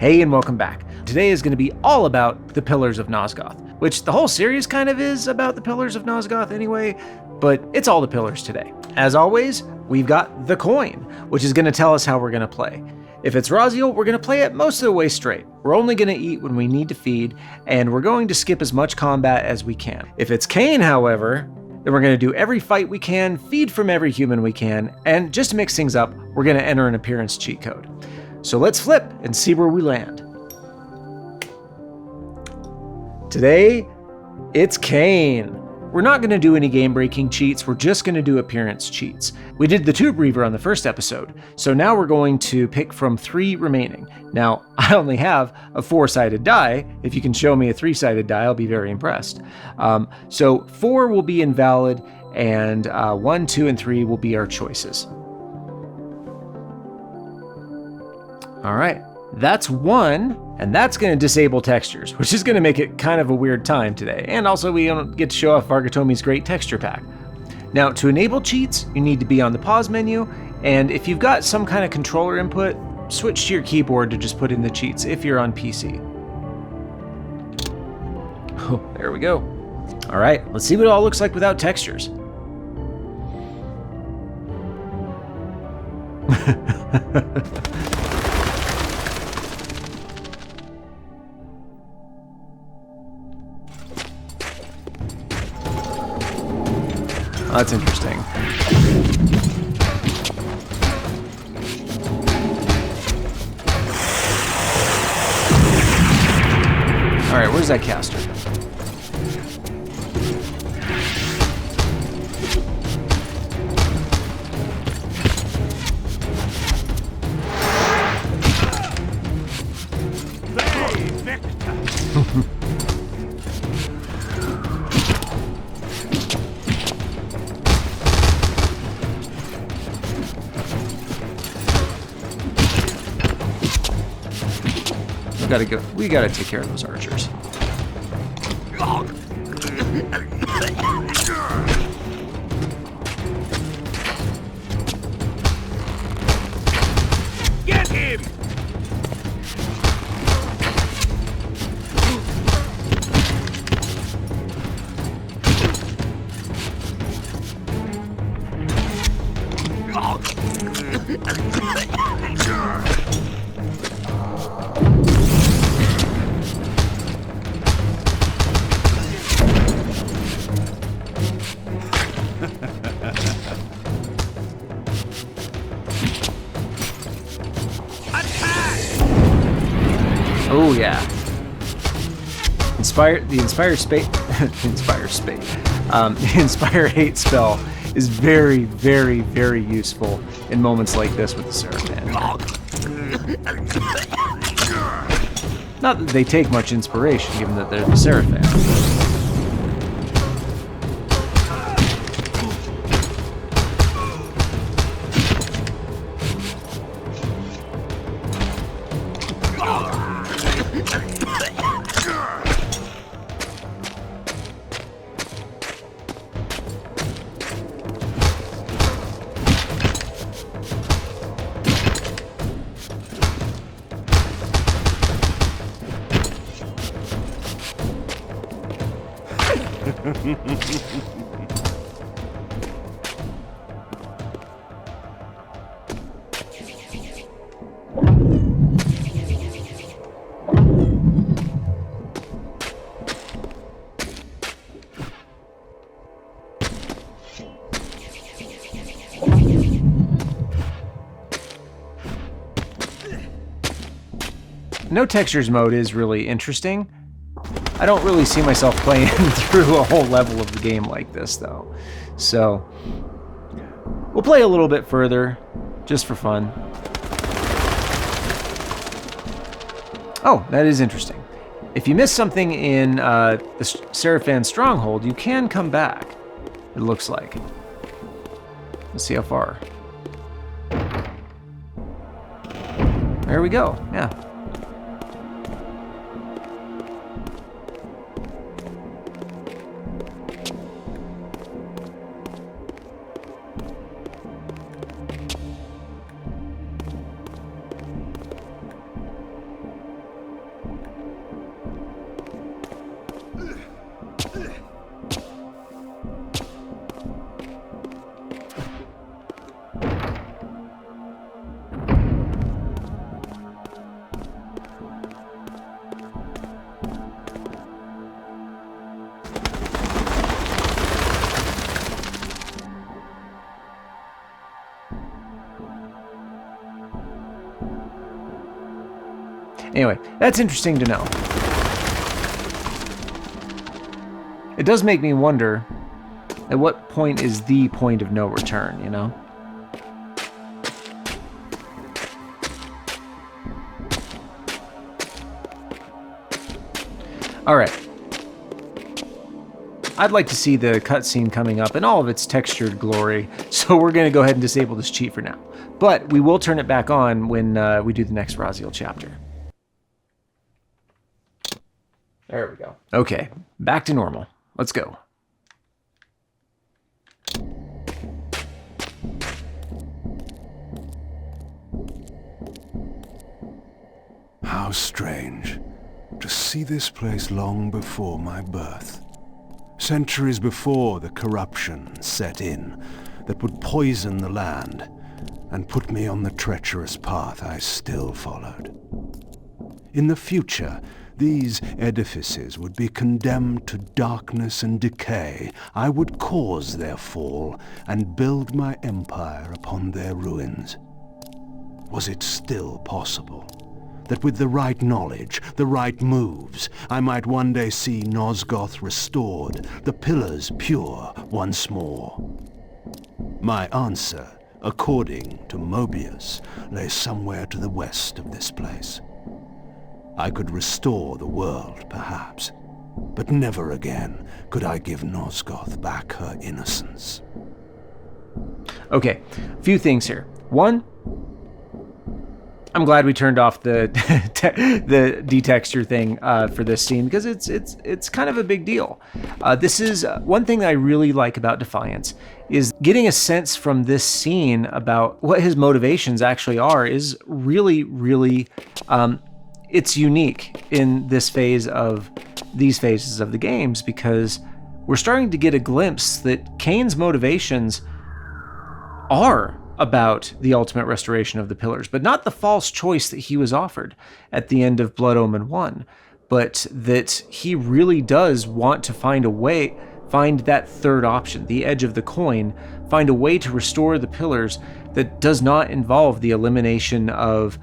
Hey and welcome back. Today is going to be all about the Pillars of Nosgoth, which the whole series kind of is about the Pillars of Nosgoth anyway, but it's all the pillars today. As always, we've got the coin, which is going to tell us how we're going to play. If it's Raziel, we're going to play it most of the way straight. We're only going to eat when we need to feed, and we're going to skip as much combat as we can. If it's Kain, however, then we're going to do every fight we can, feed from every human we can, and just to mix things up, we're going to enter an appearance cheat code. So let's flip and see where we land. Today, it's Kain. We're not going to do any game-breaking cheats, we're just going to do appearance cheats. We did the Tube Reaver on the first episode, so now we're going to pick from 3 remaining. Now, I only have a 4-sided die. If you can show me a 3-sided die, I'll be very impressed. So 4 will be invalid, and 1, 2, and 3 will be our choices. All right, that's 1. And that's going to disable textures, which is going to make it kind of a weird time today. And also we don't get to show off Vargatomi's great texture pack. Now, to enable cheats, you need to be on the pause menu. And if you've got some kind of controller input, switch to your keyboard to just put in the cheats if you're on PC. Oh, there we go. All right, let's see what it all looks like without textures. Oh, that's interesting. All right, where's that caster? We gotta take care of those archers. Get him! Oh yeah. The Inspire Hate spell is very, very, very useful in moments like this with the Sarafan. Not that they take much inspiration, given that they're the Sarafan. No textures mode is really interesting. I don't really see myself playing through a whole level of the game like this, though. So, we'll play a little bit further, just for fun. Oh, that is interesting. If you miss something in the Sarafan Stronghold, you can come back, it looks like. Let's see how far. There we go, yeah. Anyway, that's interesting to know. It does make me wonder, at what point is the point of no return, you know? Alright. I'd like to see the cutscene coming up in all of its textured glory, so we're going to go ahead and disable this cheat for now. But we will turn it back on when we do the next Raziel chapter. There we go. Okay, back to normal. Let's go. How strange to see this place long before my birth. Centuries before the corruption set in that would poison the land and put me on the treacherous path I still followed. In the future, these edifices would be condemned to darkness and decay. I would cause their fall and build my empire upon their ruins. Was it still possible that with the right knowledge, the right moves, I might one day see Nosgoth restored, the pillars pure once more? My answer, according to Mobius, lay somewhere to the west of this place. I could restore the world, perhaps, but never again could I give Nosgoth back her innocence. Okay, a few things here. One, I'm glad we turned off the the detexture thing for this scene, because it's kind of a big deal. This is one thing that I really like about Defiance, is getting a sense from this scene about what his motivations actually are is really, really, it's unique in this phase of these phases of the games, because we're starting to get a glimpse that Kain's motivations are about the ultimate restoration of the pillars, but not the false choice that he was offered at the end of Blood Omen 1, but that he really does want to find a way, find that third option, the edge of the coin, find a way to restore the pillars that does not involve the elimination of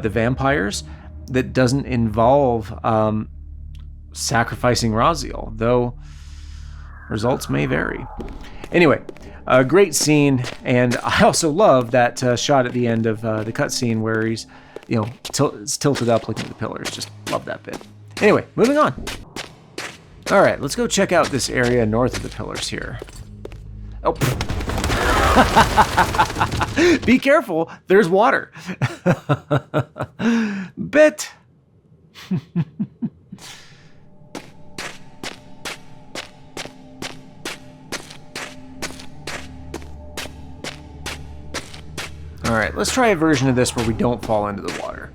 the vampires, that doesn't involve sacrificing Raziel, though results may vary. Anyway, a great scene, and I also love that shot at the end of the cutscene where he's, you know, tilted up looking at the pillars. Just love that bit. Anyway, moving on. All right, let's go check out this area north of the pillars here. Oh, be careful, there's water. Bet. All right, let's try a version of this where we don't fall into the water.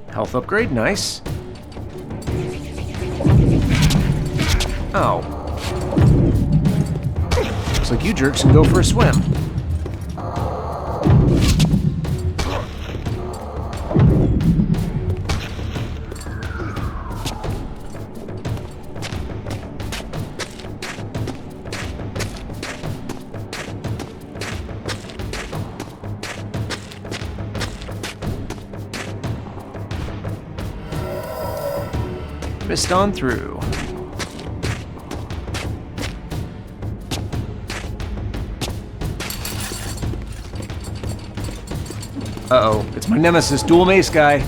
Health upgrade, nice. Oh. Looks like you jerks can go for a swim. Missed on through. Uh-oh, it's my Nemesis, dual mace guy.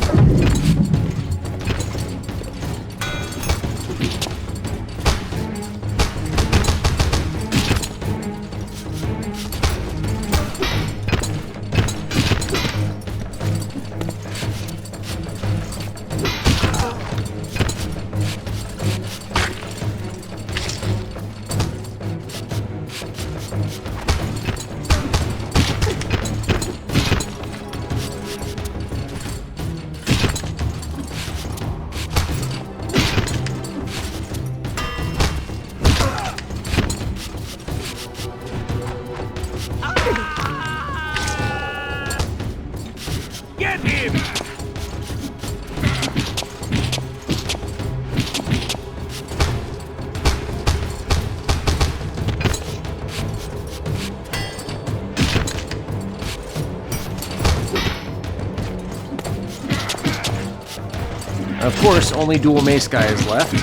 Of course, only dual mace guy is left.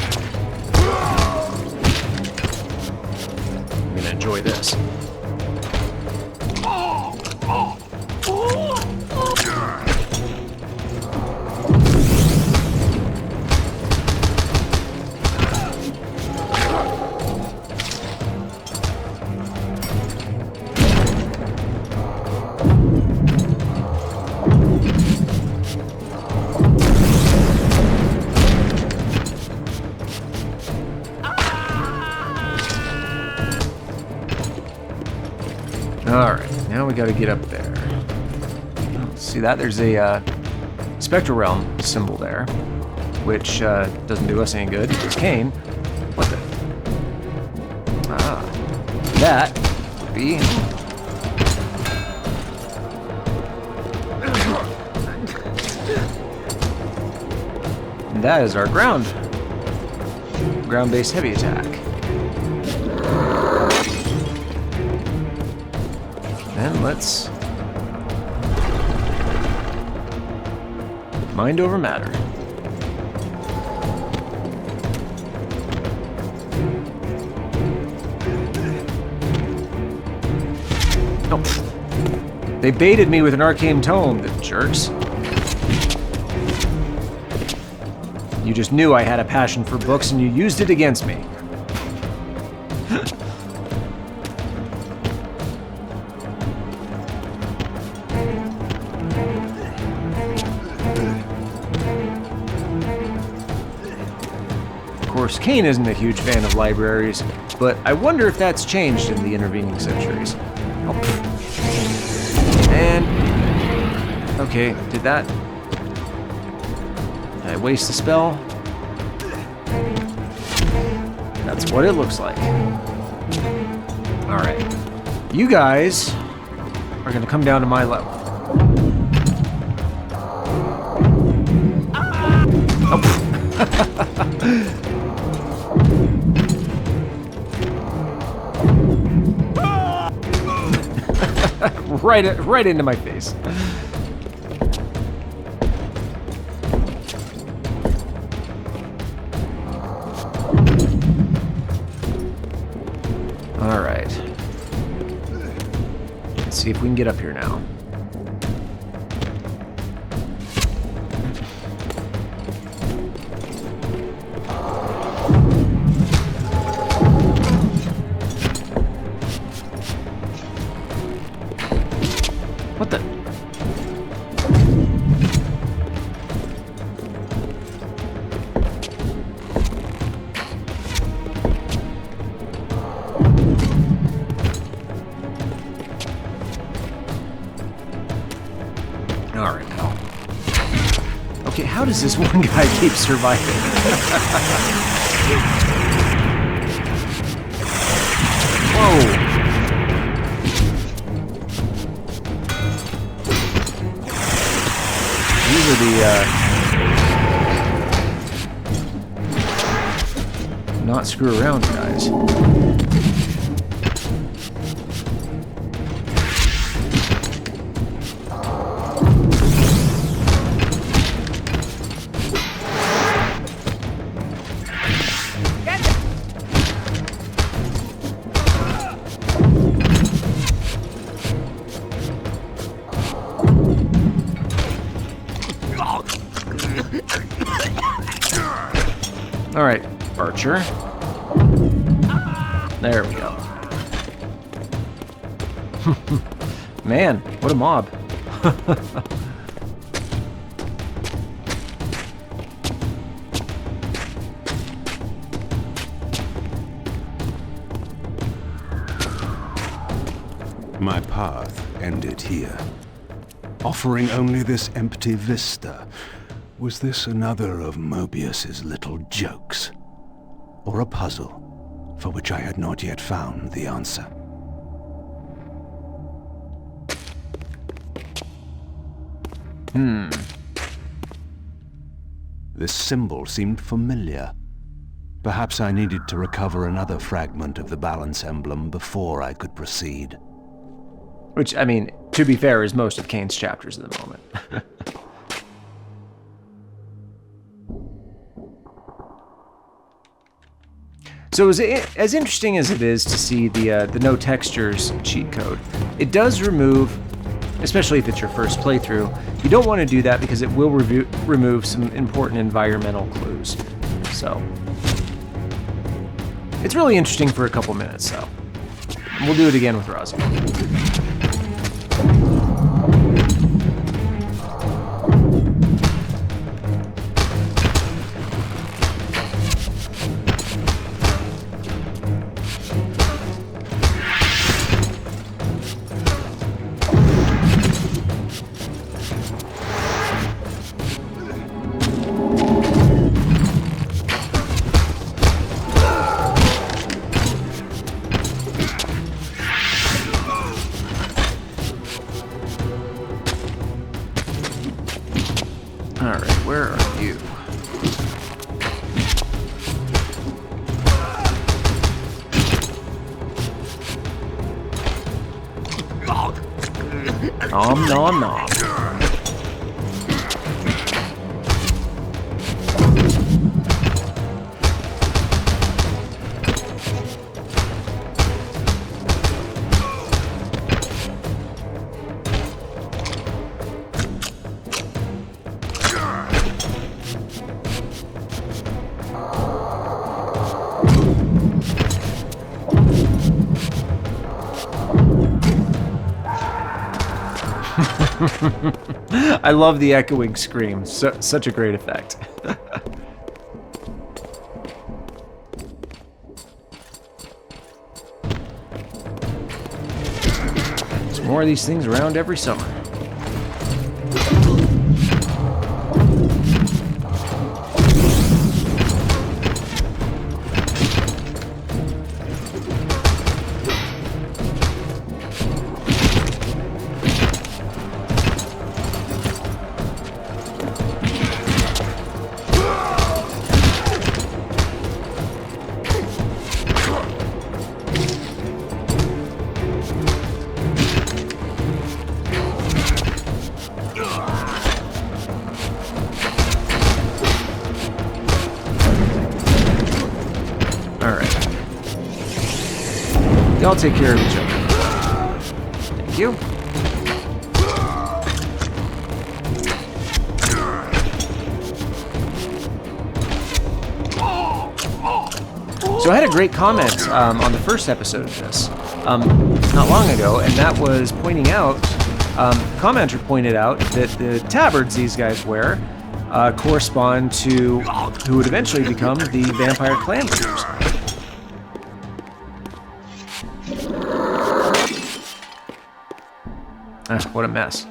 I'm gonna enjoy this. Alright, now we gotta get up there. Oh, see that? There's a Spectral Realm symbol there, which doesn't do us any good. It's Kain. What the? Ah. That would be... And that is our ground-based heavy attack. And let's mind over matter. Oh. They baited me with an arcane tome, the jerks. You just knew I had a passion for books and you used it against me. Of course, Kain isn't a huge fan of libraries, but I wonder if that's changed in the intervening centuries. Oh. And... okay, did that... did I waste the spell? That's what it looks like. Alright. You guys are gonna come down to my level. Oh. right into my face. All right. Let's see if we can get up here now. What the? All right, pal. Okay, how does this one guy keep surviving? Whoa. These are the, not screw around guys. All right, Archer. There we go. Man, what a mob. My path ended here, offering only this empty vista. Was this another of Mobius's little jokes? Or a puzzle for which I had not yet found the answer? This symbol seemed familiar. Perhaps I needed to recover another fragment of the balance emblem before I could proceed. Which, I mean, to be fair, is most of Kain's chapters at the moment. So as interesting as it is to see the no textures cheat code, it does remove, especially if it's your first playthrough, you don't want to do that because it will remove some important environmental clues. So it's really interesting for a couple minutes, so we'll do it again with Raziel. Alright, where are you? Nom nom nom. I love the echoing scream. Such a great effect. There's more of these things around every summer. Y'all take care of each other. Thank you. So I had a great comment on the first episode of this not long ago, and that was pointing out, commenter pointed out that the tabards these guys wear correspond to who would eventually become the vampire clan leaders. What a mess.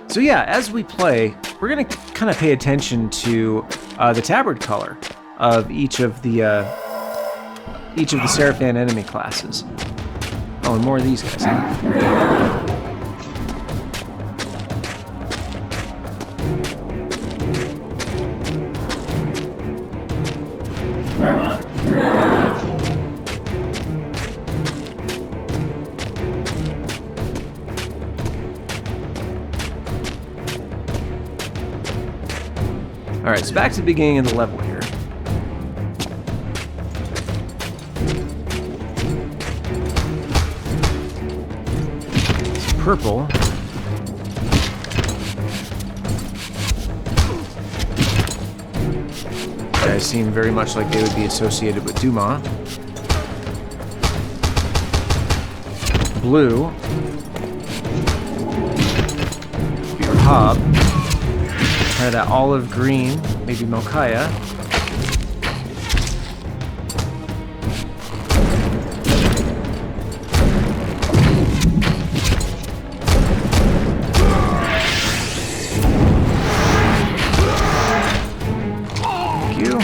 So yeah, as we play, we're going to kind of pay attention to the tabard color of each of the Sarafan enemy classes. Oh, and more of these guys. Alright, so back to the beginning of the level here. It's purple. These guys seem very much like they would be associated with Duma. Blue. Your Hob. Kind of that olive green, maybe Mokaya. Thank you.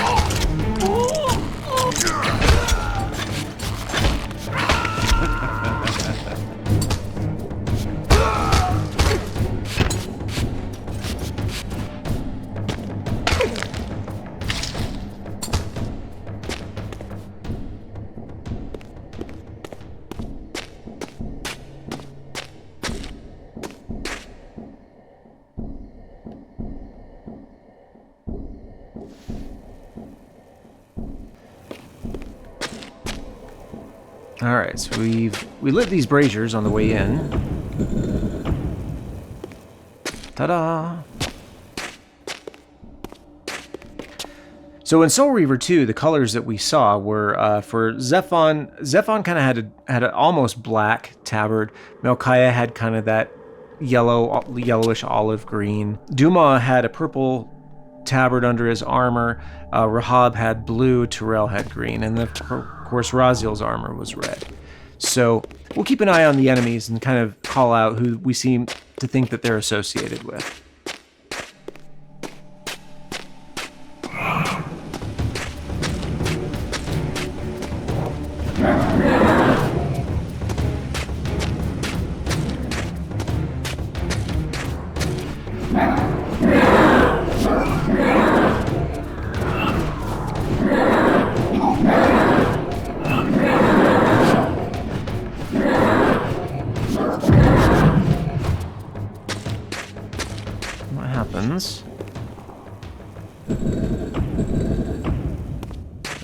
All right, so we lit these braziers on the way in. Ta-da! So in Soul Reaver 2, the colors that we saw were for Zephon. Zephon kind of had an almost black tabard. Melchiah had kind of that yellowish olive green. Duma had a purple tabard under his armor. Rahab had blue. Terrell had green, and of course Raziel's armor was red. So we'll keep an eye on the enemies and kind of call out who we seem to think that they're associated with.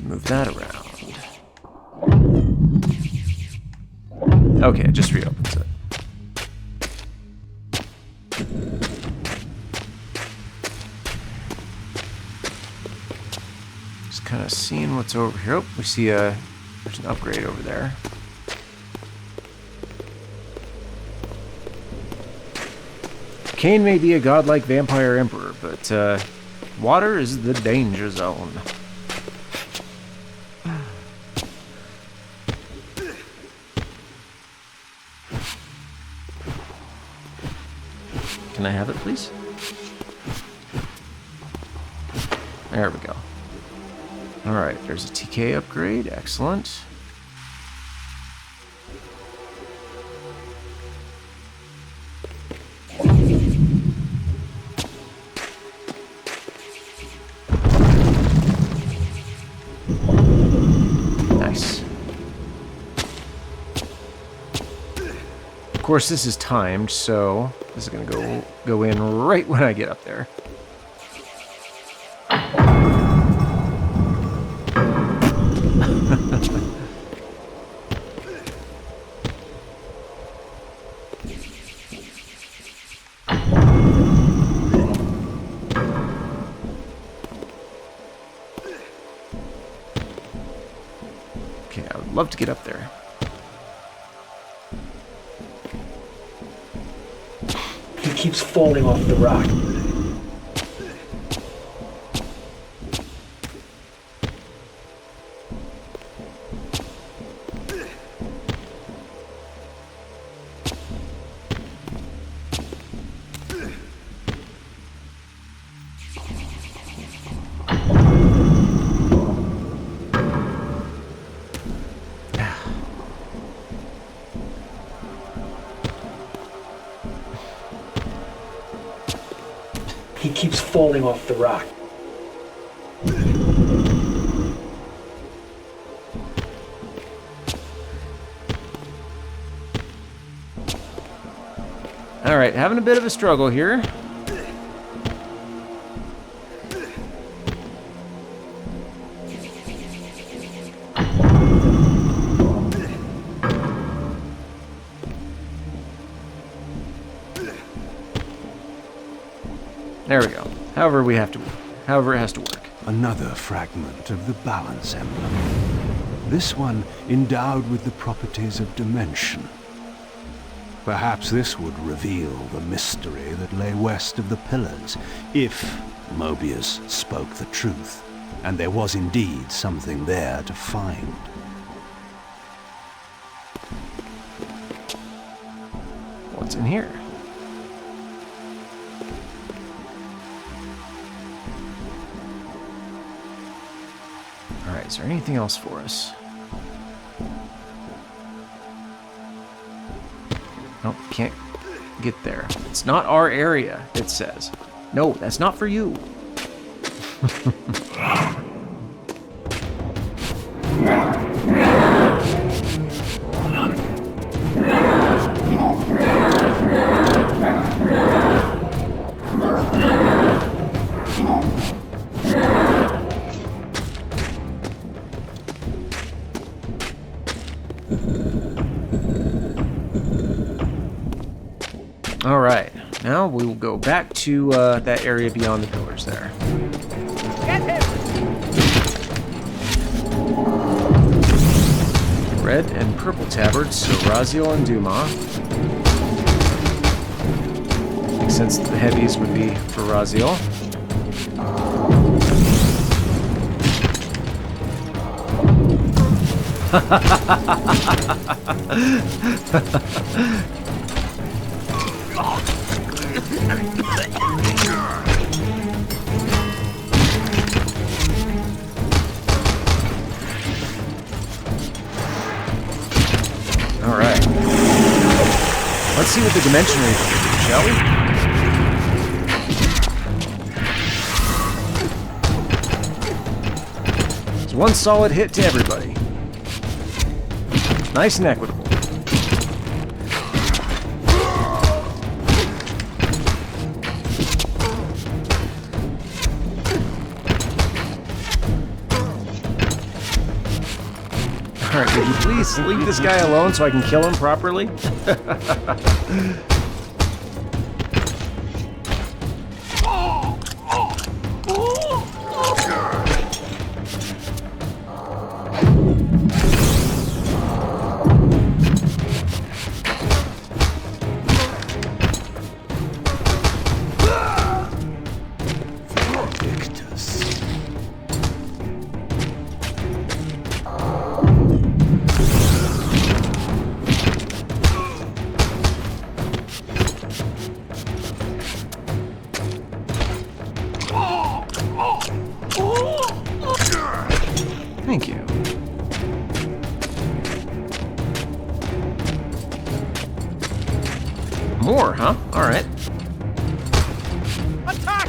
Move that around. Okay, it just reopens it. Just kind of seeing what's over here. Oh, we see there's an upgrade over there. Kain may be a godlike vampire emperor, but water is the danger zone. Can I have it, please? There we go. Alright, there's a TK upgrade. Excellent. Nice. Of course, this is timed, so this is going to go in right when I get up there. Okay, I would love to get up there. He keeps falling off the rock. He keeps falling off the rock. All right, having a bit of a struggle here. There we go. However it has to work. Another fragment of the balance emblem. This one endowed with the properties of dimension. Perhaps this would reveal the mystery that lay west of the pillars, if Mobius spoke the truth, and there was indeed something there to find. What's in here? Alright, is there anything else for us? Nope, can't get there. It's not our area, it says. No, that's not for you. All right, now we will go back to that area beyond the pillars there. Get him! Red and purple tabards, so Raziel and Duma. Makes sense that the heavies would be for Raziel. All right. Let's see what the Dimension Reaper can do, shall we? It's one solid hit to everybody. Nice and equitable. Alright, would you please leave this guy alone so I can kill him properly? Thank you. More, huh? All right. Attack!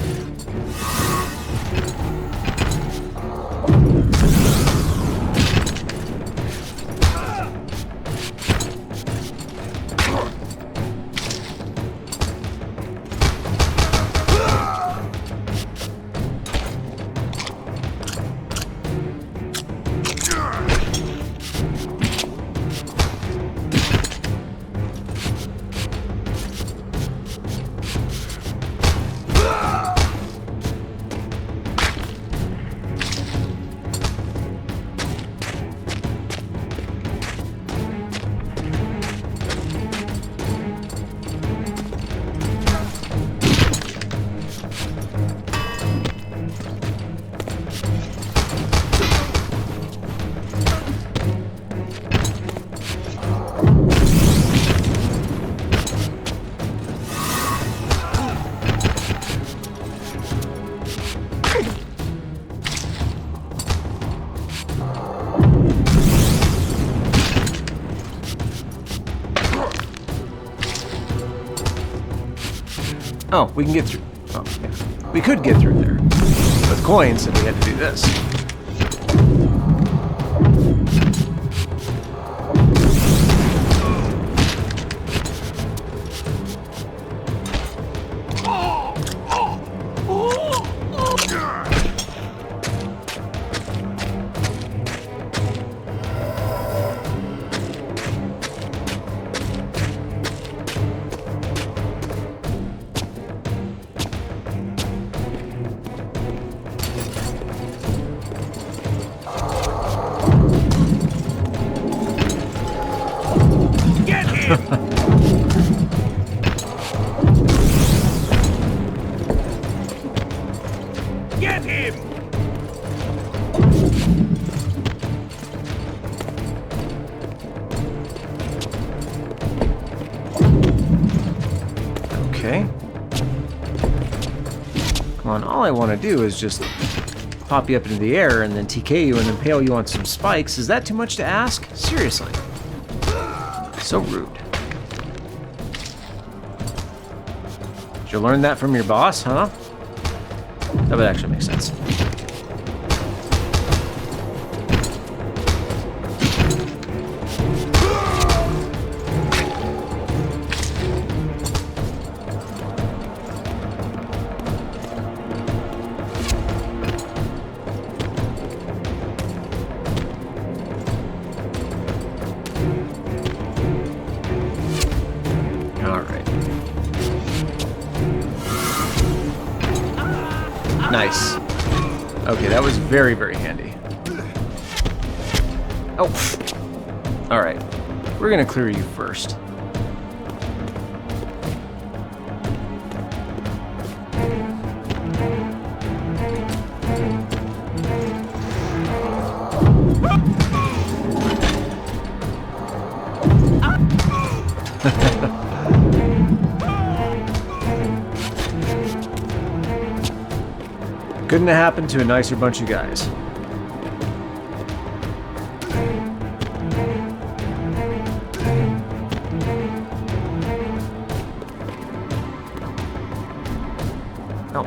Oh, we can get through. Oh, yeah. We could get through there. With coins, and we had to do this. Get him! Okay. Come on, all I want to do is just pop you up into the air and then TK you and impale you on some spikes. Is that too much to ask? Seriously. So rude. Did you learn that from your boss, huh? That would actually make sense. Nice. Okay, that was very, very handy. Oh. Alright. We're gonna clear you first. Couldn't have happened to a nicer bunch of guys. Oh.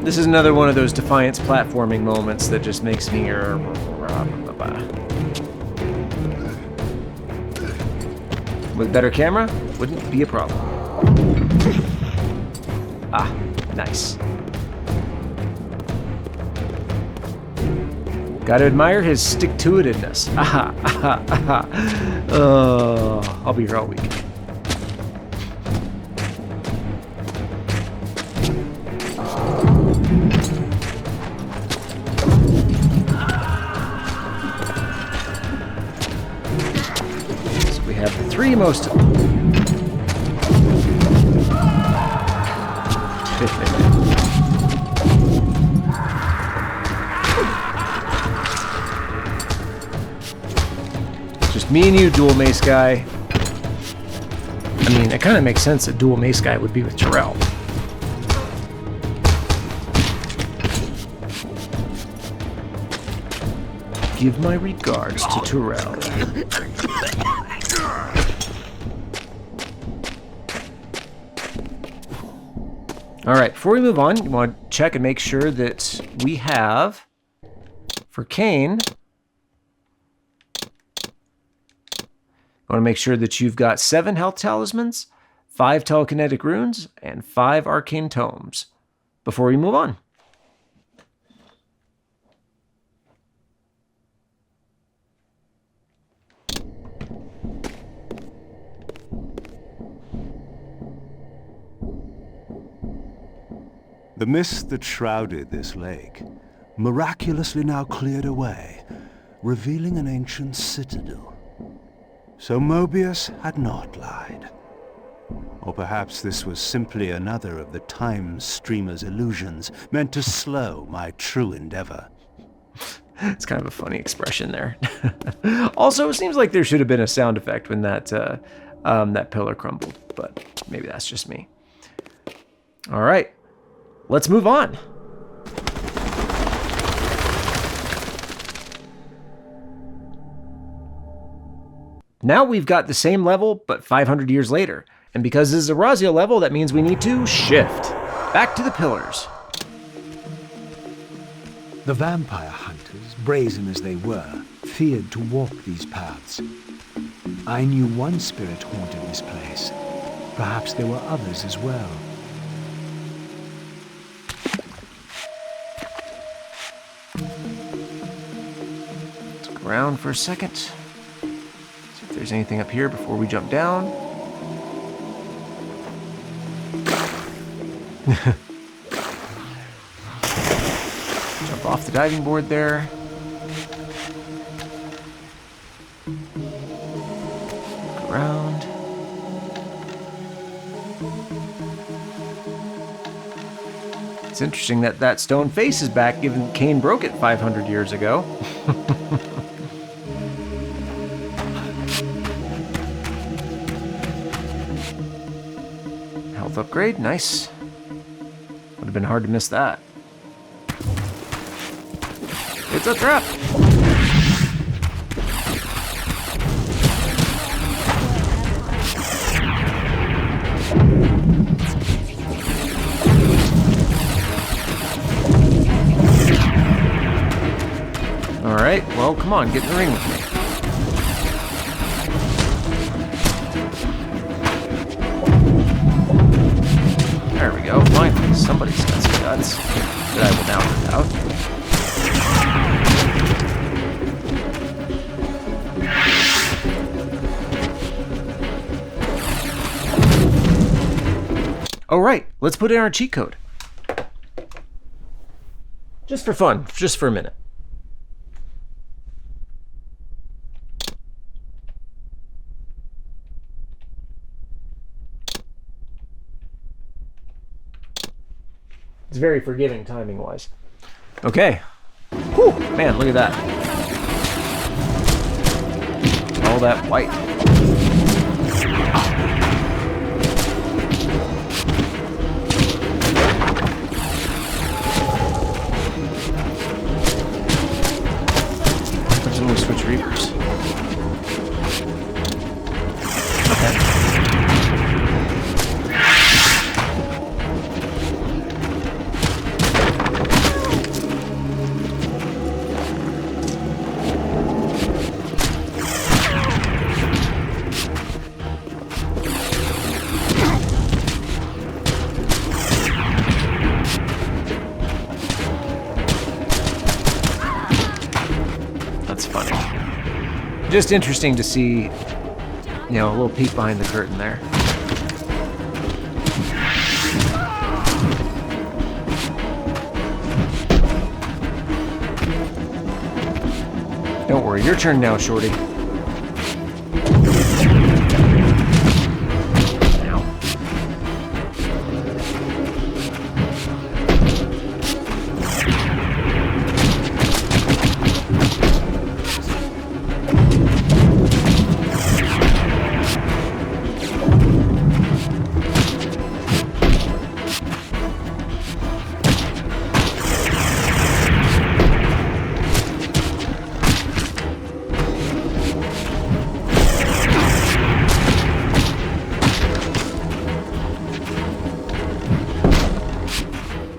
This is another one of those Defiance platforming moments that just makes me... With better camera, wouldn't be a problem. Ah, nice. Gotta admire his stick-to-itiveness. Aha, aha, aha. Oh, I'll be here all week. So we have the three most... Just me and you, dual mace guy. I mean, it kind of makes sense that dual mace guy would be with Terrell. Give my regards to Terrell. Alright, before we move on, you want to check and make sure that we have, for Kain, you want to make sure that you've got 7 health talismans, 5 telekinetic runes, and 5 arcane tomes before we move on. The mist that shrouded this lake miraculously now cleared away, revealing an ancient citadel. So Mobius had not lied. Or perhaps this was simply another of the time streamer's illusions, meant to slow my true endeavor. It's kind of a funny expression there. Also, it seems like there should have been a sound effect when that pillar crumbled, but maybe that's just me. All right. Let's move on. Now we've got the same level, but 500 years later. And because this is a Raziel level, that means we need to shift. Back to the pillars. The vampire hunters, brazen as they were, feared to walk these paths. I knew one spirit haunted this place. Perhaps there were others as well. Around for a second. See if there's anything up here before we jump down. Jump off the diving board there. Look around. It's interesting that that stone face is back, given Kain broke it 500 years ago. Health upgrade, nice. Would have been hard to miss that. It's a trap! Alright, well, come on, get in the ring with me. There we go, finally, somebody's got some guts that I will now put out. Oh, right. Let's put in our cheat code. Just for fun. Just for a minute. It's very forgiving timing-wise. Okay. Whew, man, look at that. All that white. There's only switch Reavers. Okay. Just interesting to see, you know, a little peek behind the curtain there. Don't worry, your turn now, Shorty.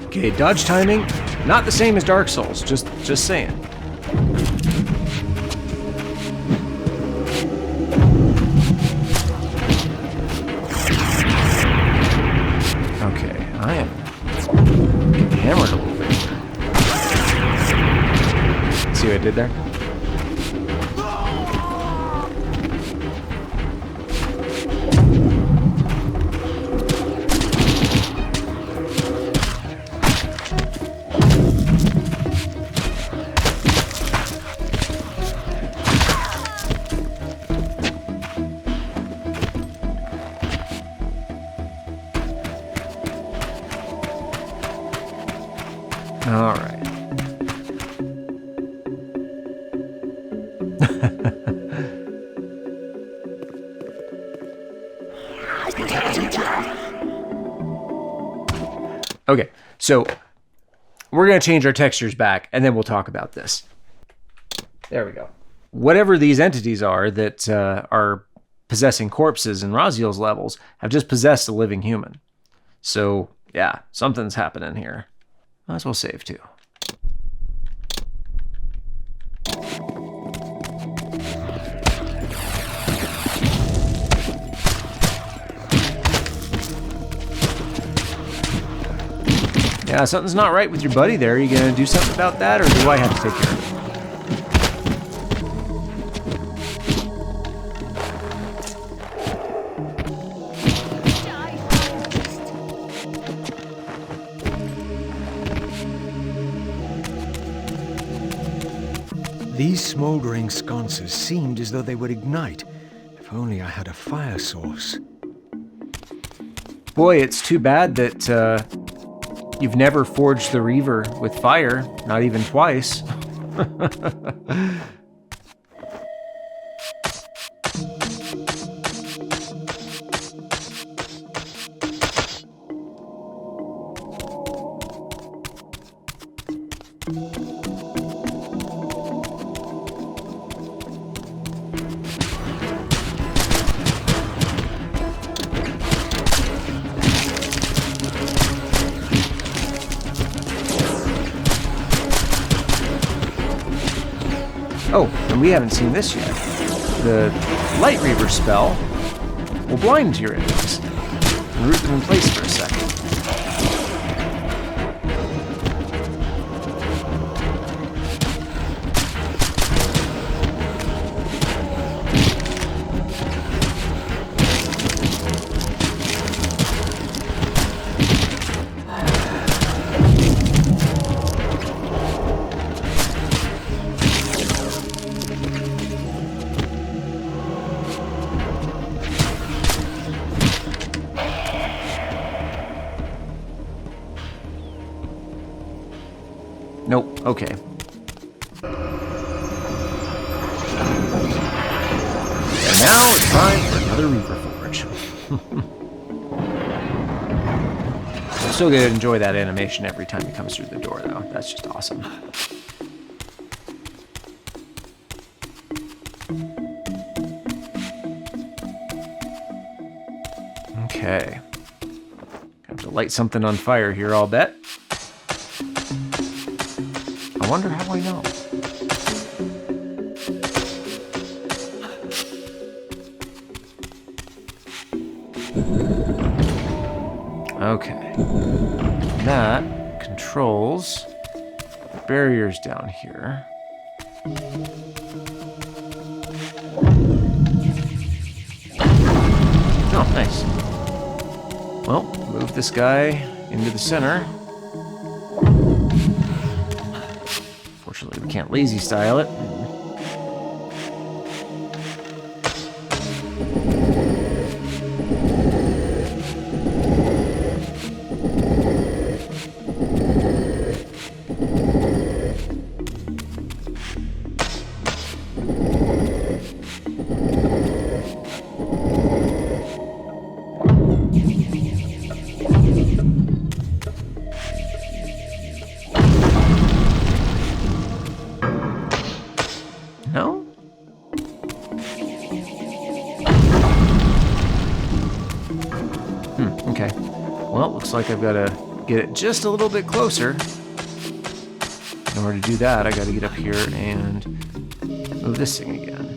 Okay, dodge timing, not the same as Dark Souls, just saying. Okay, I am getting hammered a little bit here. See what I did there? All right. Okay, so we're going to change our textures back, and then we'll talk about this. There we go. Whatever these entities are that are possessing corpses in Raziel's levels have just possessed a living human. So, yeah, something's happening here. Might as well save too. Yeah, something's not right with your buddy there. Are you gonna do something about that, or do I have to take care of it? These smoldering sconces seemed as though they would ignite. If only I had a fire source. Boy, it's too bad that you've never forged the Reaver with fire, not even twice. Oh, and we haven't seen this yet. The Light Reaver spell will blind your enemies and root them in place for a second. Okay. And now it's time for another Reaver Forge. I'm still gonna enjoy that animation every time he comes through the door, though. That's just awesome. Okay. Have to light something on fire here, I'll bet. I wonder how I know. Okay. That controls the barriers down here. Oh, nice. Well, move this guy into the center. Fortunately, we can't lazy style it. No? Okay. Well, looks like I've got to get it just a little bit closer. In order to do that, I got to get up here and move this thing again.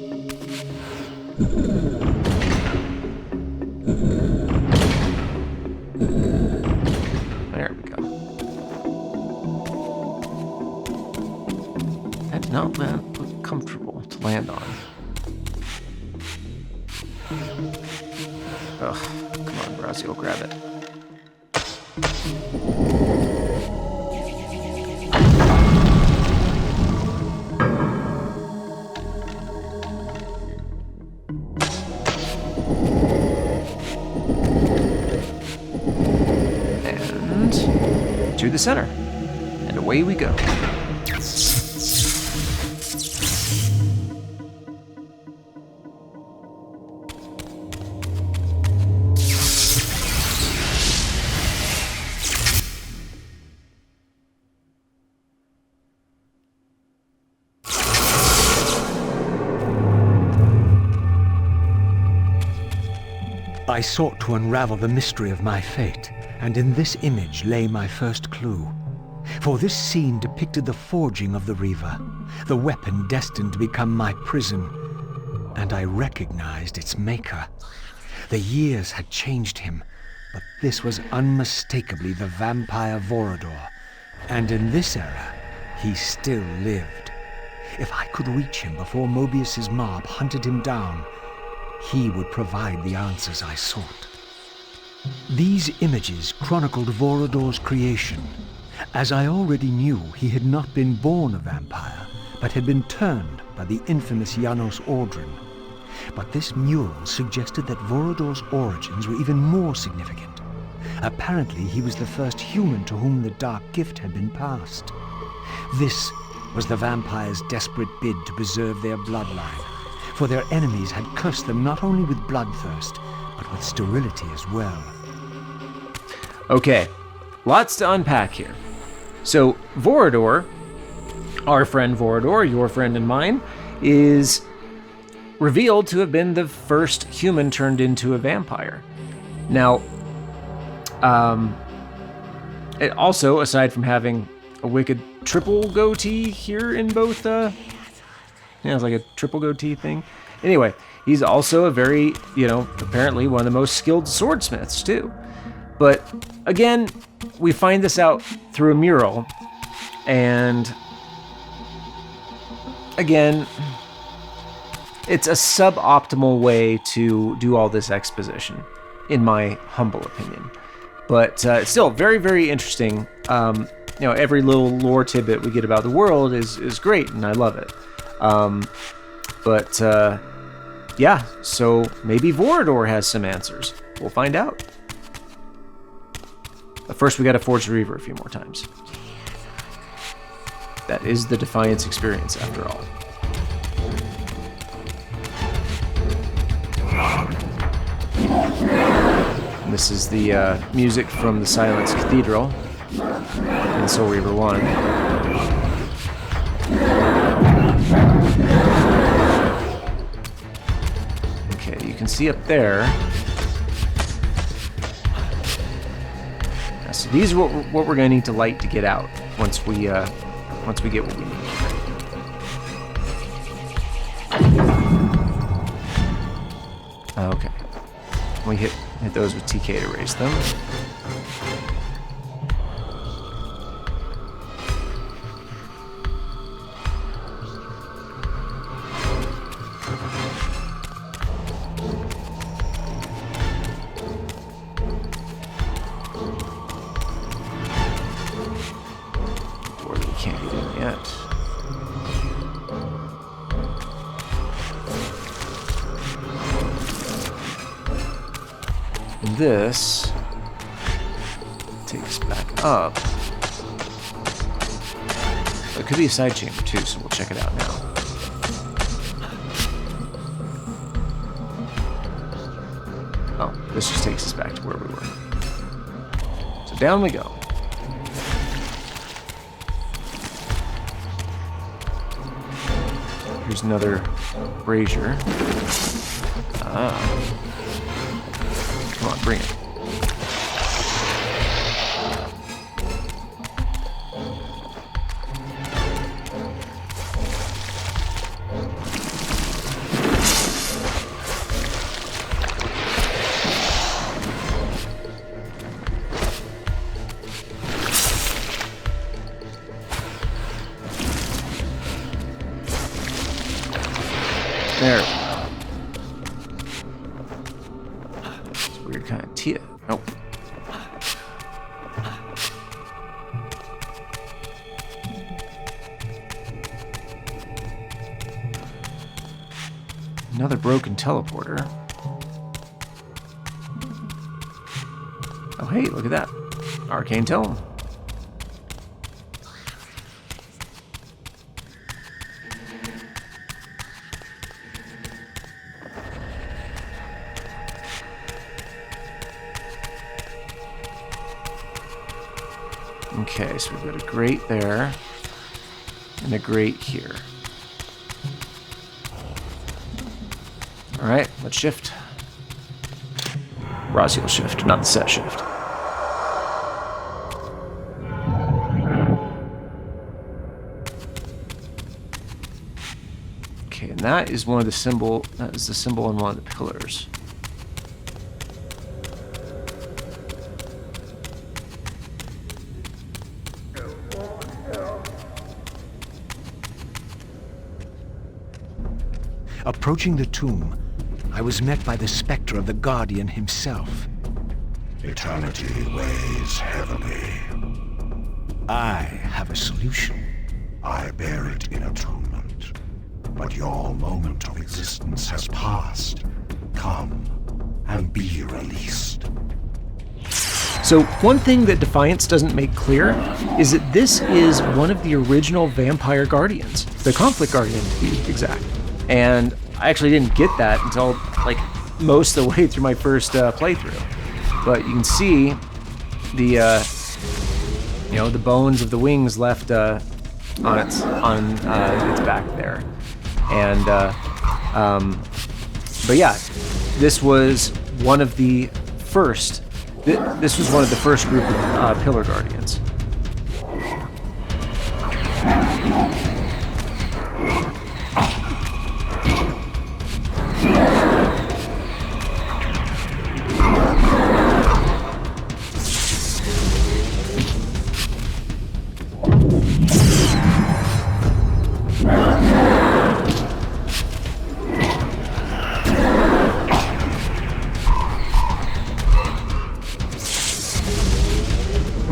There we go. That did not look comfortable to land on. Ugh, come on, Raziel, grab it. And to the center. And away we go. I sought to unravel the mystery of my fate, and in this image lay my first clue. For this scene depicted the forging of the Reaver, the weapon destined to become my prison, and I recognized its maker. The years had changed him, but this was unmistakably the vampire Vorador, and in this era, he still lived. If I could reach him before Mobius's mob hunted him down, he would provide the answers I sought. These images chronicled Vorador's creation. As I already knew, he had not been born a vampire, but had been turned by the infamous Janos Audrin. But this mural suggested that Vorador's origins were even more significant. Apparently, he was the first human to whom the dark gift had been passed. This was the vampires' desperate bid to preserve their bloodline, for their enemies had cursed them not only with bloodthirst, but with sterility as well. Okay, lots to unpack here. So, Vorador, our friend Vorador, your friend and mine, is revealed to have been the first human turned into a vampire. Now, it also, aside from having a wicked triple goatee here in both, yeah, it's like a triple goatee thing. Anyway, he's also a very, apparently one of the most skilled swordsmiths, too. But, again, we find this out through a mural. And, again, it's a suboptimal way to do all this exposition, in my humble opinion. But it's still very, very interesting. Every little lore tidbit we get about the world is great, and I love it. Yeah, so maybe Vorador has some answers. We'll find out. But first, we gotta forge the Reaver a few more times. That is the Defiance experience, after all. And this is the music from the Silence Cathedral in Soul Reaver 1. Okay, you can see up there. So these are what we're going to need to light to get out once we get what we need. Okay. We hit those with TK to raise them. Door that we can't get in yet. This takes back up. It could be a side chamber too, so we'll check it out now. Oh, this just takes us back to where we were. So down we go. Here's another brazier. Come on, bring it. There. It's a weird kind of Tia. Nope. Another broken teleporter. Oh, hey, look at that. Arcane Tome. Okay, so we've got a grate there, and a grate here. Alright, let's shift. Raziel shift, not the set shift. Okay, and that is the symbol on one of the pillars. Approaching the tomb, I was met by the specter of the Guardian himself. Eternity weighs heavily. I have a solution. I bear it in atonement. But your moment of existence has passed. Come and be released. So one thing that Defiance doesn't make clear is that this is one of the original vampire guardians, the conflict guardian to be exact. And I actually didn't get that until like most of the way through my first playthrough. But you can see the the bones of the wings left on its back there. And but yeah, this was one of the first. This was one of the first group of pillar guardians.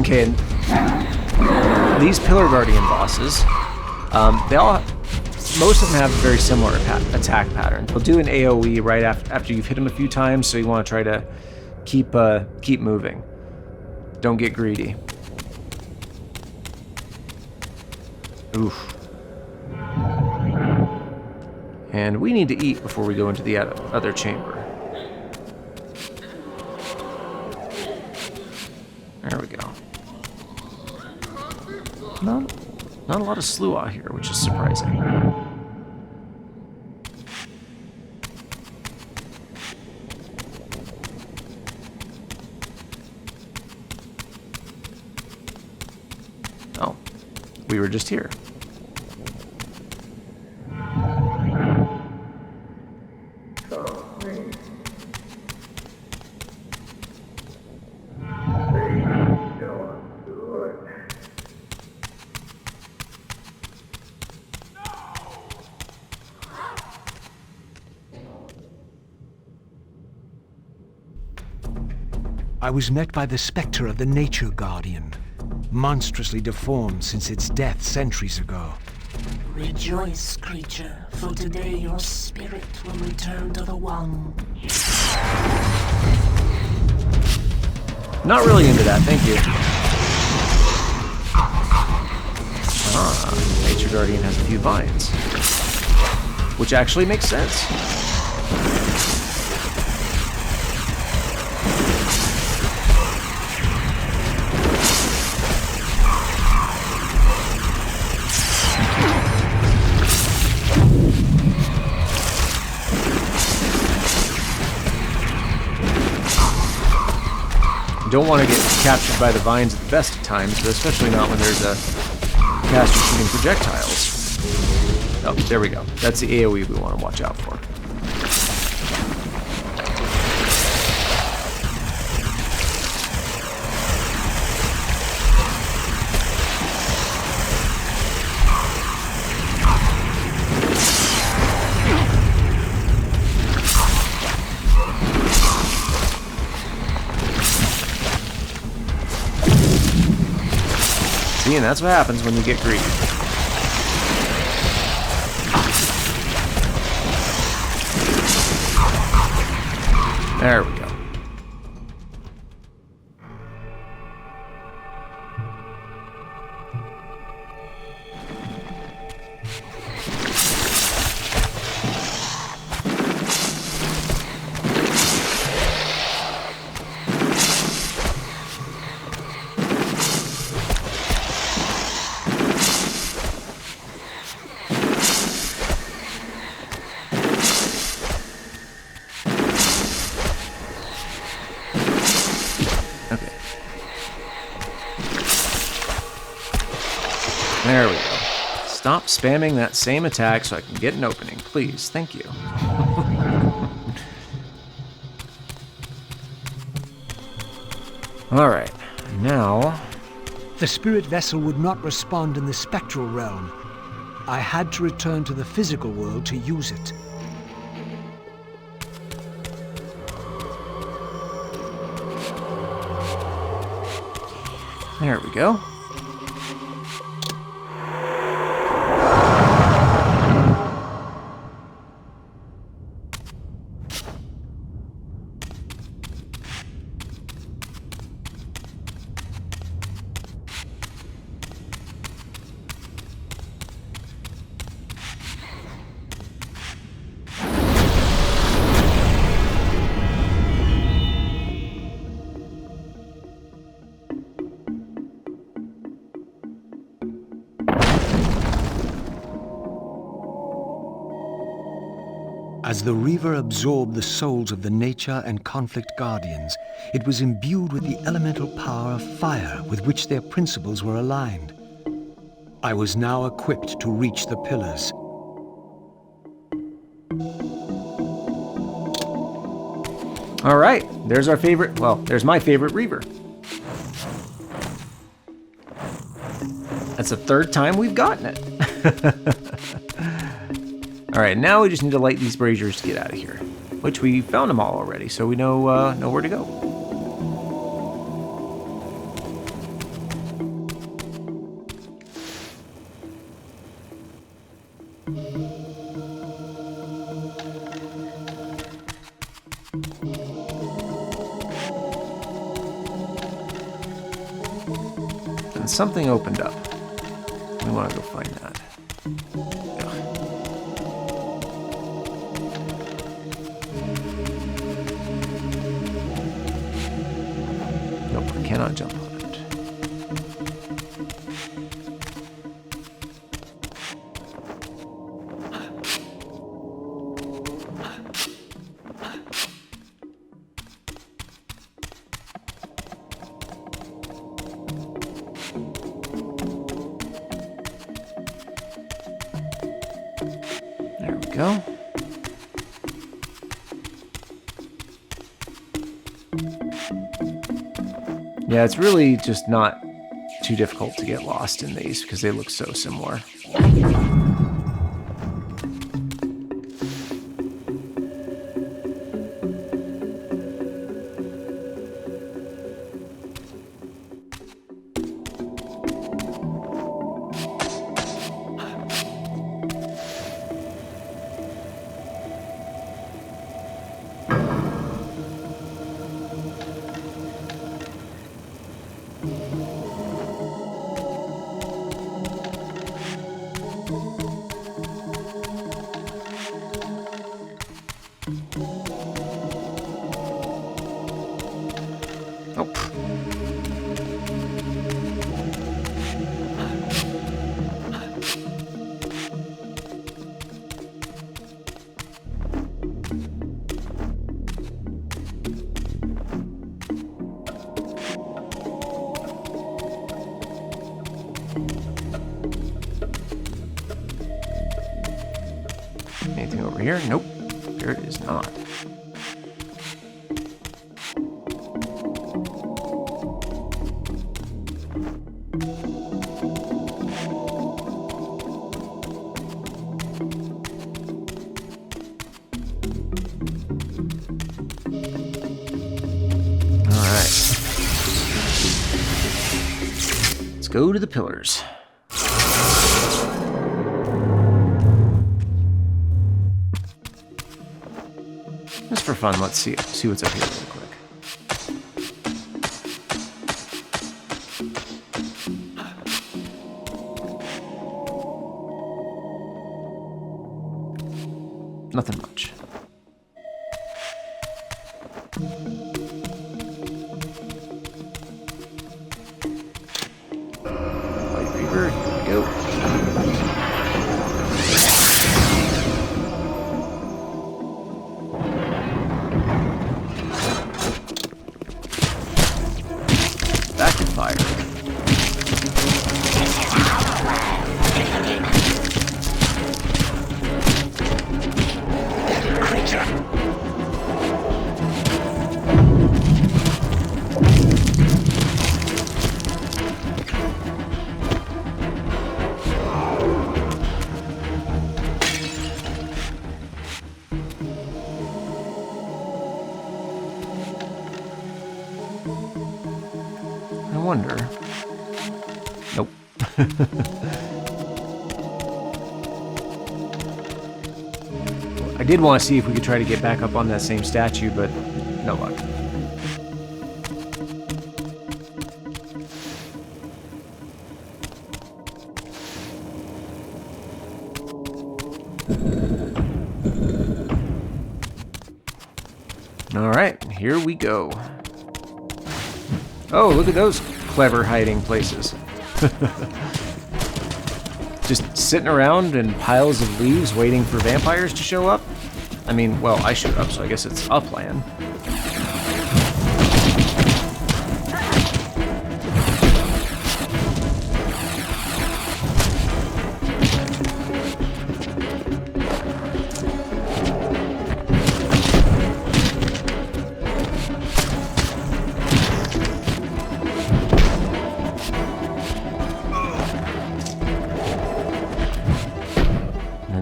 Okay, and these Pillar Guardian bosses, most of them have very similar attack patterns. They'll do an AoE right after you've hit them a few times, so you want to try to keep moving. Don't get greedy. Oof. And we need to eat before we go into the other chamber. There we go. Not a lot of sluah here, which is surprising. Oh, we were just here. I was met by the specter of the Nature Guardian, monstrously deformed since its death centuries ago. Rejoice, creature, for today your spirit will return to the One. Not really into that, thank you. Ah, Nature Guardian has a few vines. Which actually makes sense. Don't want to get captured by the vines at the best of times, but especially not when there's a caster shooting projectiles. Oh, there we go. That's the AoE we want to watch out for. See, and that's what happens when you get greedy. There we go. There we go. Stop spamming that same attack so I can get an opening, please. Thank you. Alright, now... The spirit vessel would not respond in the spectral realm. I had to return to the physical world to use it. There we go. As the Reaver absorbed the souls of the Nature and Conflict Guardians, it was imbued with the elemental power of fire with which their principles were aligned. I was now equipped to reach the pillars. All right, there's our favorite, well, there's my favorite Reaver. That's the third time we've gotten it. All right, now we just need to light these braziers to get out of here, which we found them all already, so we know where to go. And something opened up. We want to go find that. go. Yeah, it's really just not too difficult to get lost in these because they look so similar. Anything over here? Nope. There it is not. Alright. Let's go to the pillars. Just for fun, let's see what's up here real quick. Nothing much. White Reaver, here we go. I wonder. Nope. I did want to see if we could try to get back up on that same statue, but no luck. All right, here we go. Oh, look at those clever hiding places. Just sitting around in piles of leaves waiting for vampires to show up? I mean, well, I showed up, so I guess it's a plan.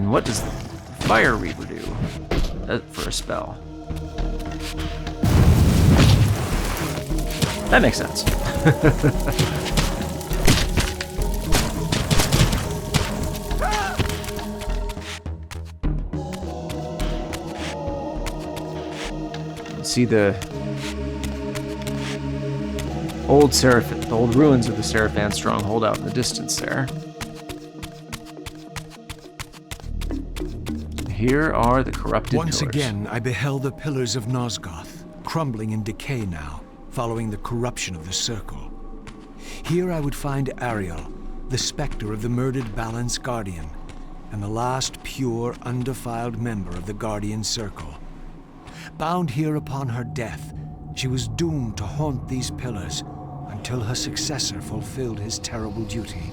What does the Fire Reaver do for a spell? That makes sense. See the old the old ruins of the Sarafan stronghold out in the distance there. Here are the corrupted Once pillars. again, I beheld the pillars of Nosgoth, crumbling in decay now, following the corruption of the Circle. Here I would find Ariel, the specter of the murdered Balance Guardian, and the last pure, undefiled member of the Guardian Circle. Bound here upon her death, she was doomed to haunt these pillars until her successor fulfilled his terrible duty,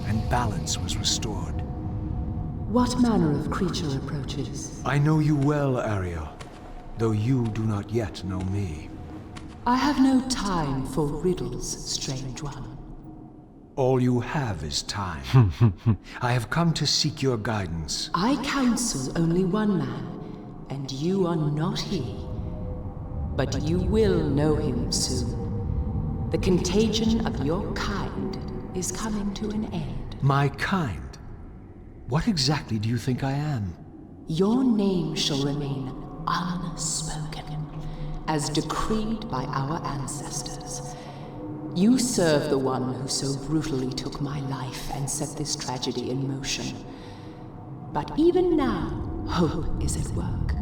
and balance was restored. What manner of creature approaches? I know you well, Ariel, though you do not yet know me. I have no time for riddles, strange one. All you have is time. I have come to seek your guidance. I counsel only one man, and you are not he. But you will know him soon. The contagion of your kind is coming to an end. My kind? What exactly do you think I am? Your name shall remain unspoken, as decreed by our ancestors. You serve the one who so brutally took my life and set this tragedy in motion. But even now, hope is at work.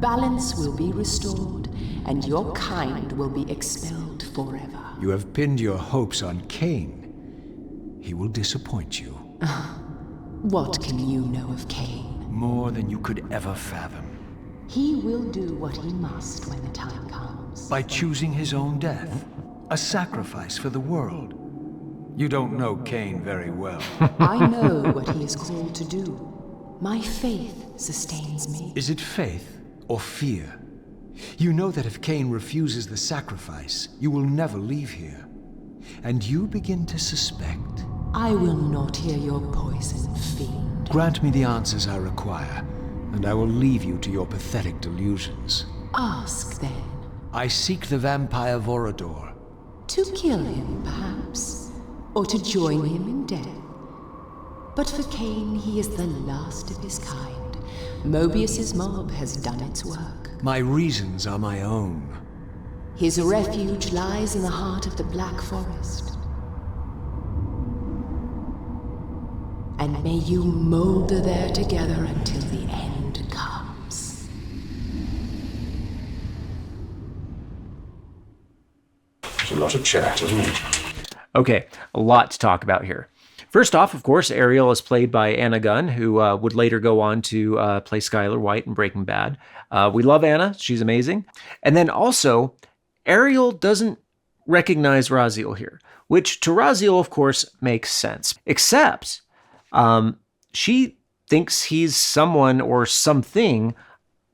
Balance will be restored, and your kind will be expelled forever. You have pinned your hopes on Kain. He will disappoint you. What can you know of Kain? More than you could ever fathom. He will do what he must when the time comes. By choosing his own death. A sacrifice for the world. You don't know Kain very well. I know what he is called to do. My faith sustains me. Is it faith or fear? You know that if Kain refuses the sacrifice, you will never leave here. And you begin to suspect. I will not hear your poison, fiend. Grant me the answers I require, and I will leave you to your pathetic delusions. Ask, then. I seek the vampire Vorador. To kill him, perhaps, or to join him in death. But for Kain, he is the last of his kind. Mobius's mob has done its work. My reasons are my own. His refuge lies in the heart of the Black Forest. And may you molder there together until the end comes. There's a lot of chat, isn't it? Okay, a lot to talk about here. First off, of course, Ariel is played by Anna Gunn, who would later go on to play Skylar White in Breaking Bad. We love Anna. She's amazing. And then also, Ariel doesn't recognize Raziel here, which to Raziel, of course, makes sense. Except she thinks he's someone or something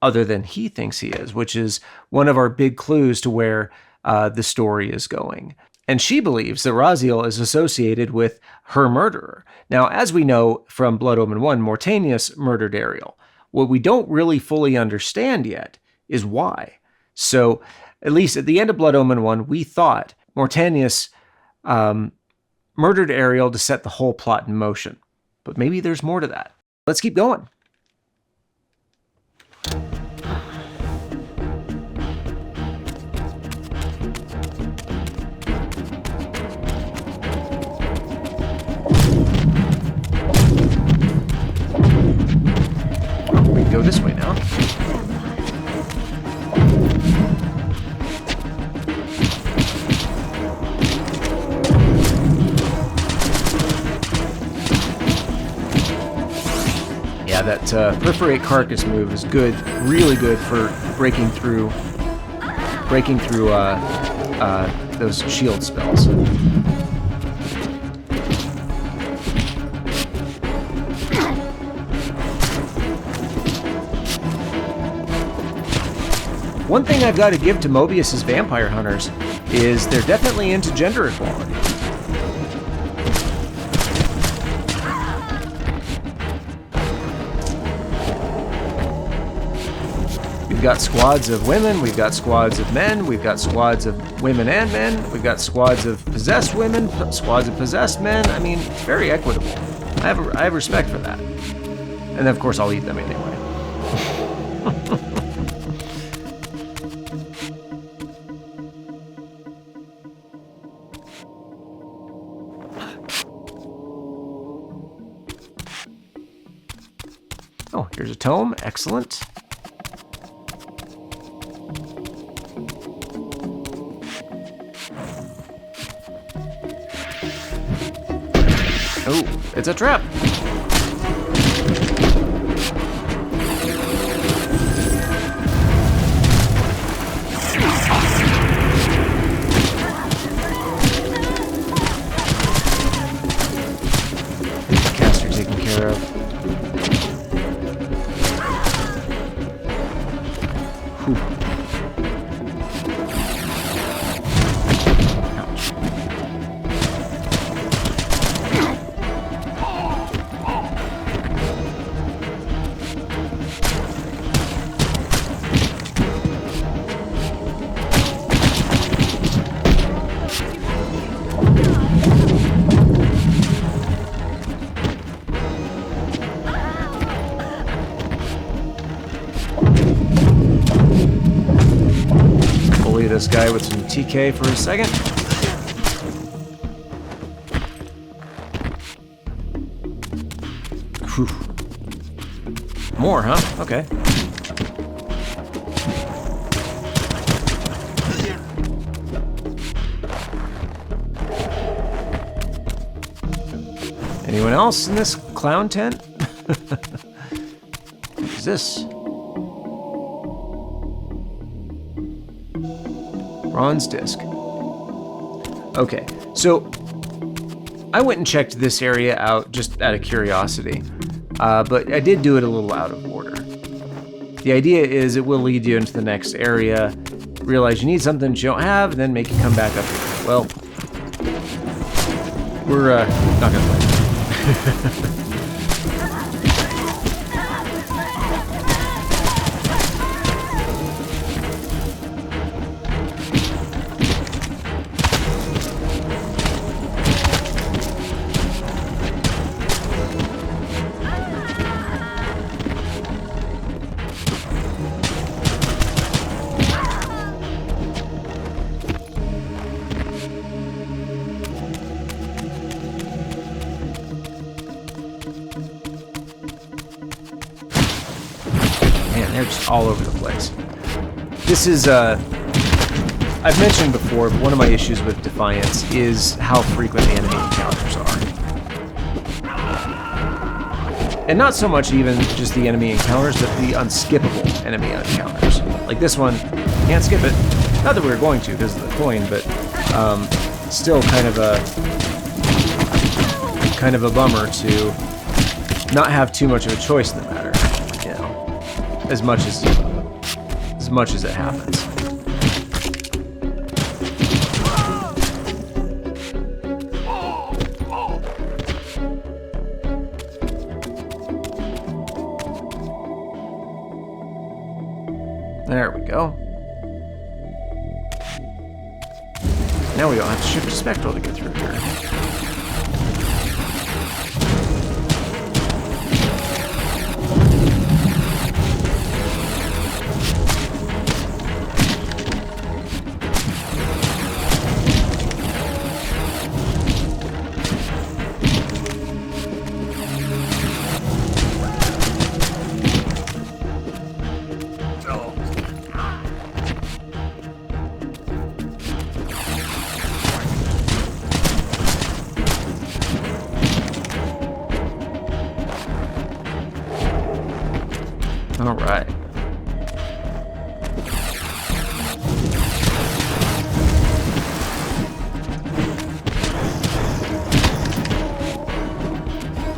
other than he thinks he is, which is one of our big clues to where the story is going. And she believes that Raziel is associated with her murderer. Now, as we know from Blood Omen 1, Mortanius murdered Ariel. What we don't really fully understand yet is why. So, at least at the end of Blood Omen 1, we thought Mortanius murdered Ariel to set the whole plot in motion. But maybe there's more to that. Let's keep going. We can go this way now. Yeah, that perforate carcass move is good, really good for breaking through those shield spells. One thing I've got to give to Mobius's vampire hunters is they're definitely into gender equality. We've got squads of women, we've got squads of men, we've got squads of women and men, we've got squads of possessed women, squads of possessed men. I mean, it's very equitable. I have respect for that. And of course I'll eat them anyway. Oh, here's a tome. Excellent. Oh, it's a trap. Caster taken care of. Whew. This guy with some TK for a second. Whew. More, huh? Okay. Anyone else in this clown tent? What is this? Bronze disc. Okay, so I went and checked this area out just out of curiosity, but I did do it a little out of order. The idea is it will lead you into the next area, realize you need something that you don't have, and then make you come back up here. Well, we're not gonna play. They're just all over the place. This is, I've mentioned before, but one of my issues with Defiance is how frequent the enemy encounters are. And not so much even just the enemy encounters, but the unskippable enemy encounters. Like this one, can't skip it. Not that we were going to because of the coin, but still kind of a bummer to not have too much of a choice in the matter. As much as it happens. There we go. Now we don't have to shift to Spectral to get through here. All right.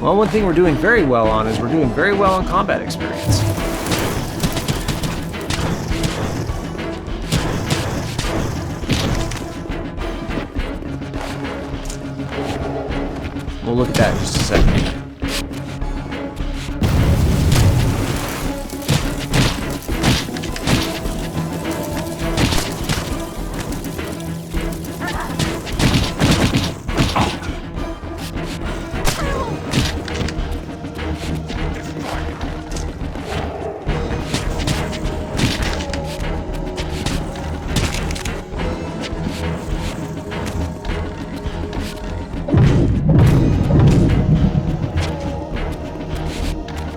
Well, one thing we're doing very well on is we're doing very well on combat experience. We'll look at that in just a second.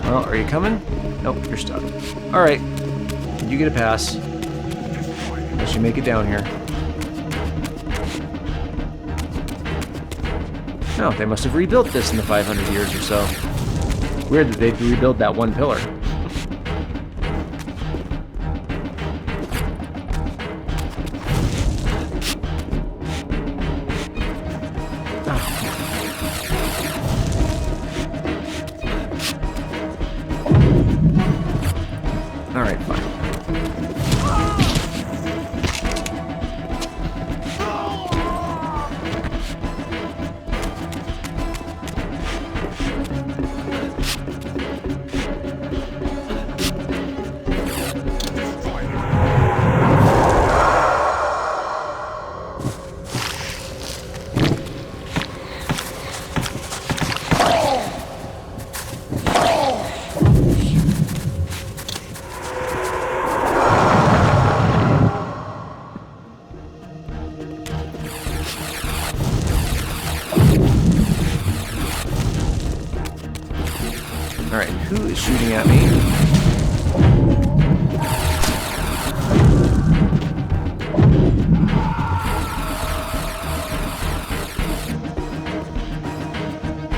Well, are you coming? Nope, you're stuck. Alright, you get a pass. Unless you make it down here. No, they must have rebuilt this in the 500 years or so. Weird that they'd rebuild that one pillar. Alright, fine. is shooting at me.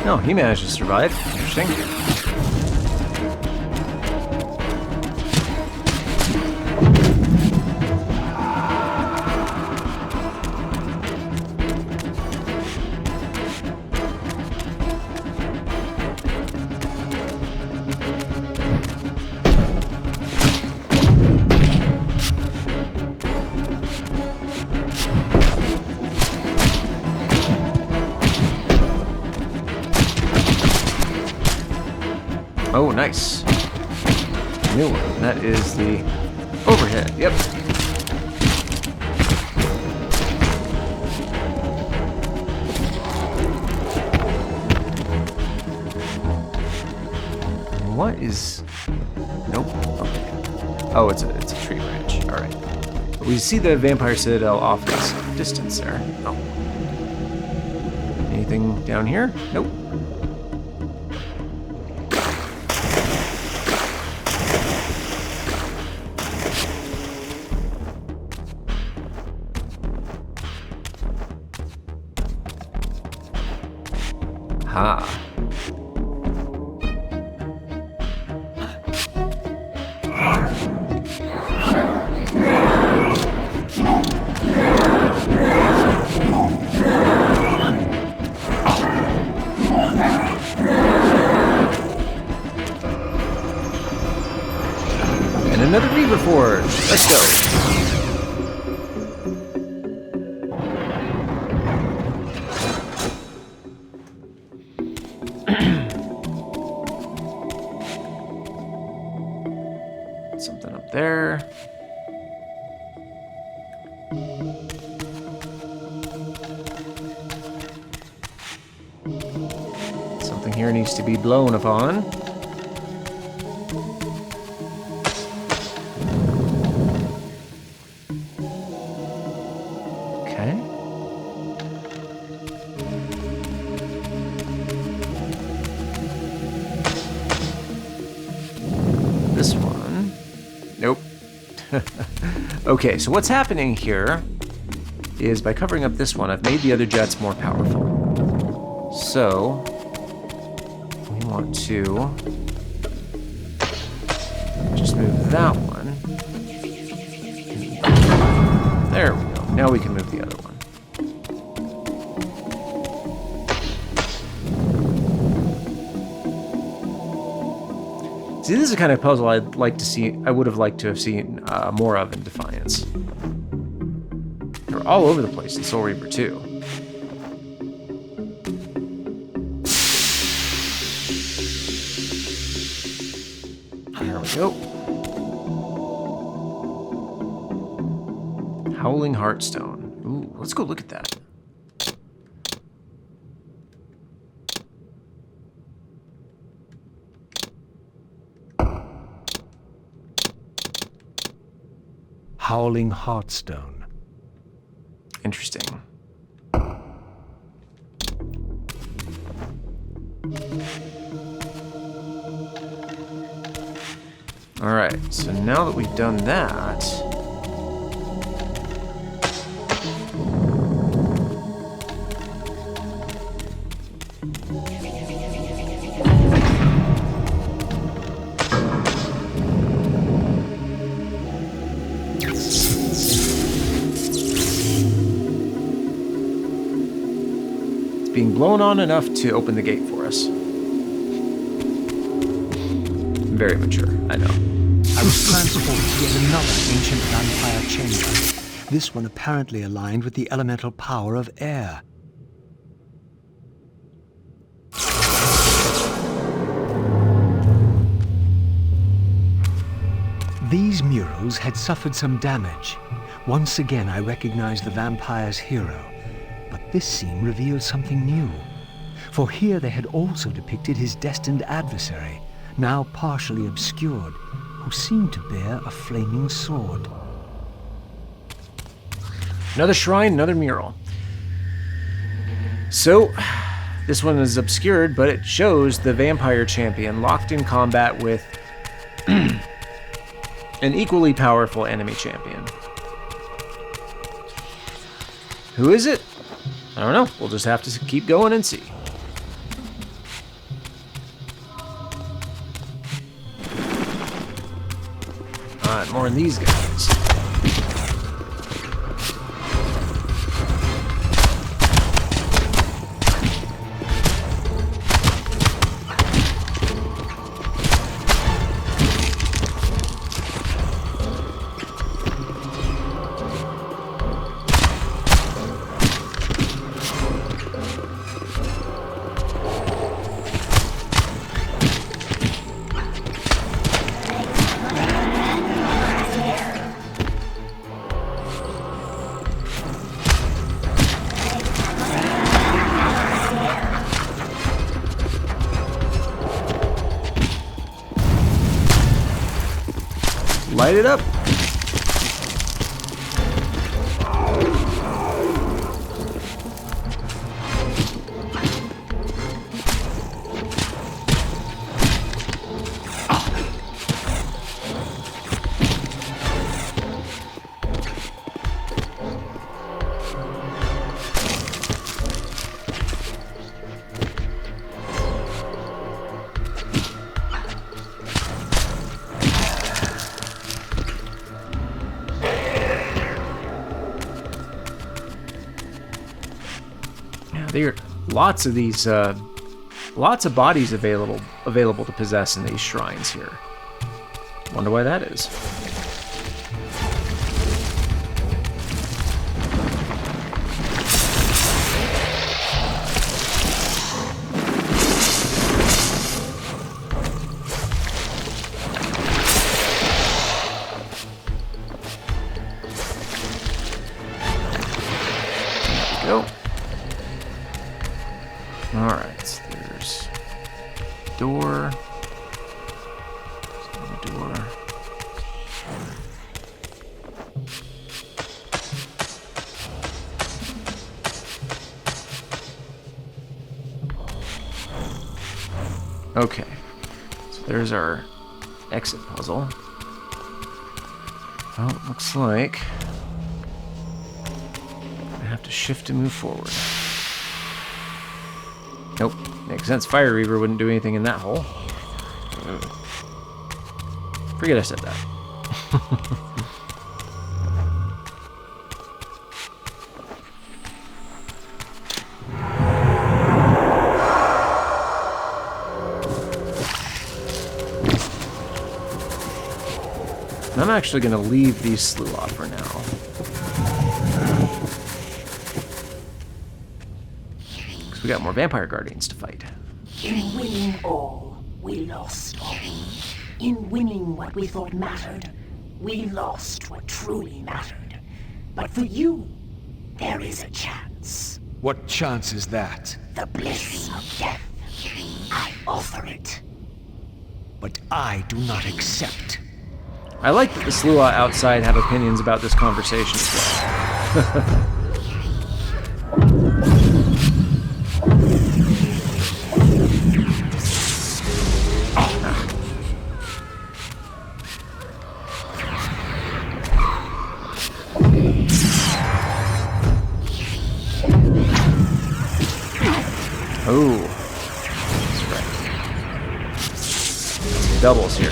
No, he managed to survive. Interesting. Oh, nice. New one. That is the overhead. Yep. What is... Nope. Okay. Oh, it's a tree branch. All right. We see the vampire citadel off in some distance there. Oh. Anything down here? Nope. Ha. And another Reaver Forge. Let's go. Something up there. Something here needs to be blown upon. Okay. This one. Nope. Okay, so what's happening here is by covering up this one, I've made the other jets more powerful. So, we want to just move that one. There we go. Now we can move the other one. See, this is the kind of puzzle I'd like to see. I would have liked to have seen more of in Defiance. They're all over the place in Soul Reaver 2. There we go. Howling Heartstone. Ooh, let's go look at that. Howling Heartstone. Interesting. Alright, so now that we've done that... being blown on enough to open the gate for us. Very mature, I know. I was transported to yet another ancient vampire chamber. This one apparently aligned with the elemental power of air. These murals had suffered some damage. Once again I recognized the vampire's hero. But this scene revealed something new. For here they had also depicted his destined adversary, now partially obscured, who seemed to bear a flaming sword. Another shrine, another mural. So, This one is obscured, but it shows the vampire champion locked in combat with an equally powerful enemy champion. Who is it? I don't know. We'll just have to keep going and see. Alright, more than these guys. Light it up. There are lots of these, lots of bodies available to possess in these shrines here. Wonder why that is. There we go. Alright, there's door. Door. Okay, so there's our exit puzzle. Well, it looks like I have to shift to move forward. Nope, makes sense. Fire Reaver wouldn't do anything in that hole. Forget I said that. I'm actually going to leave these slew off for now. We got more vampire guardians to fight. In winning all, we lost all. In winning what we thought mattered, we lost what truly mattered. But for you, there is a chance. What chance is that? The bliss of death. I offer it. But I do not accept. I like that the Sluagh outside have opinions about this conversation as well. Oh, that's right. Doubles here.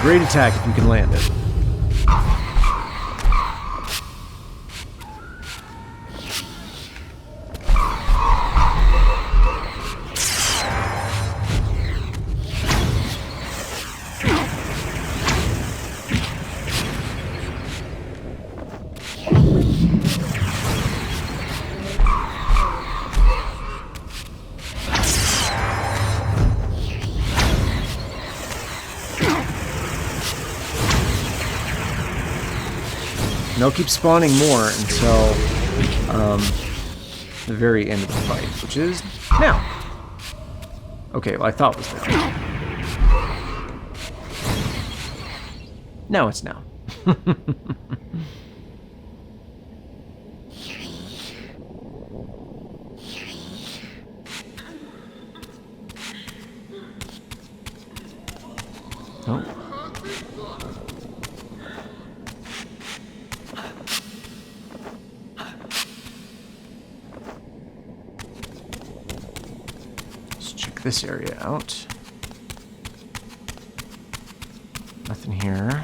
Great attack if you can land it. And they'll keep spawning more until the very end of the fight, which is now. Okay, well, I thought it was there. No, it's now. Oh. Let's check this area out. Nothing here.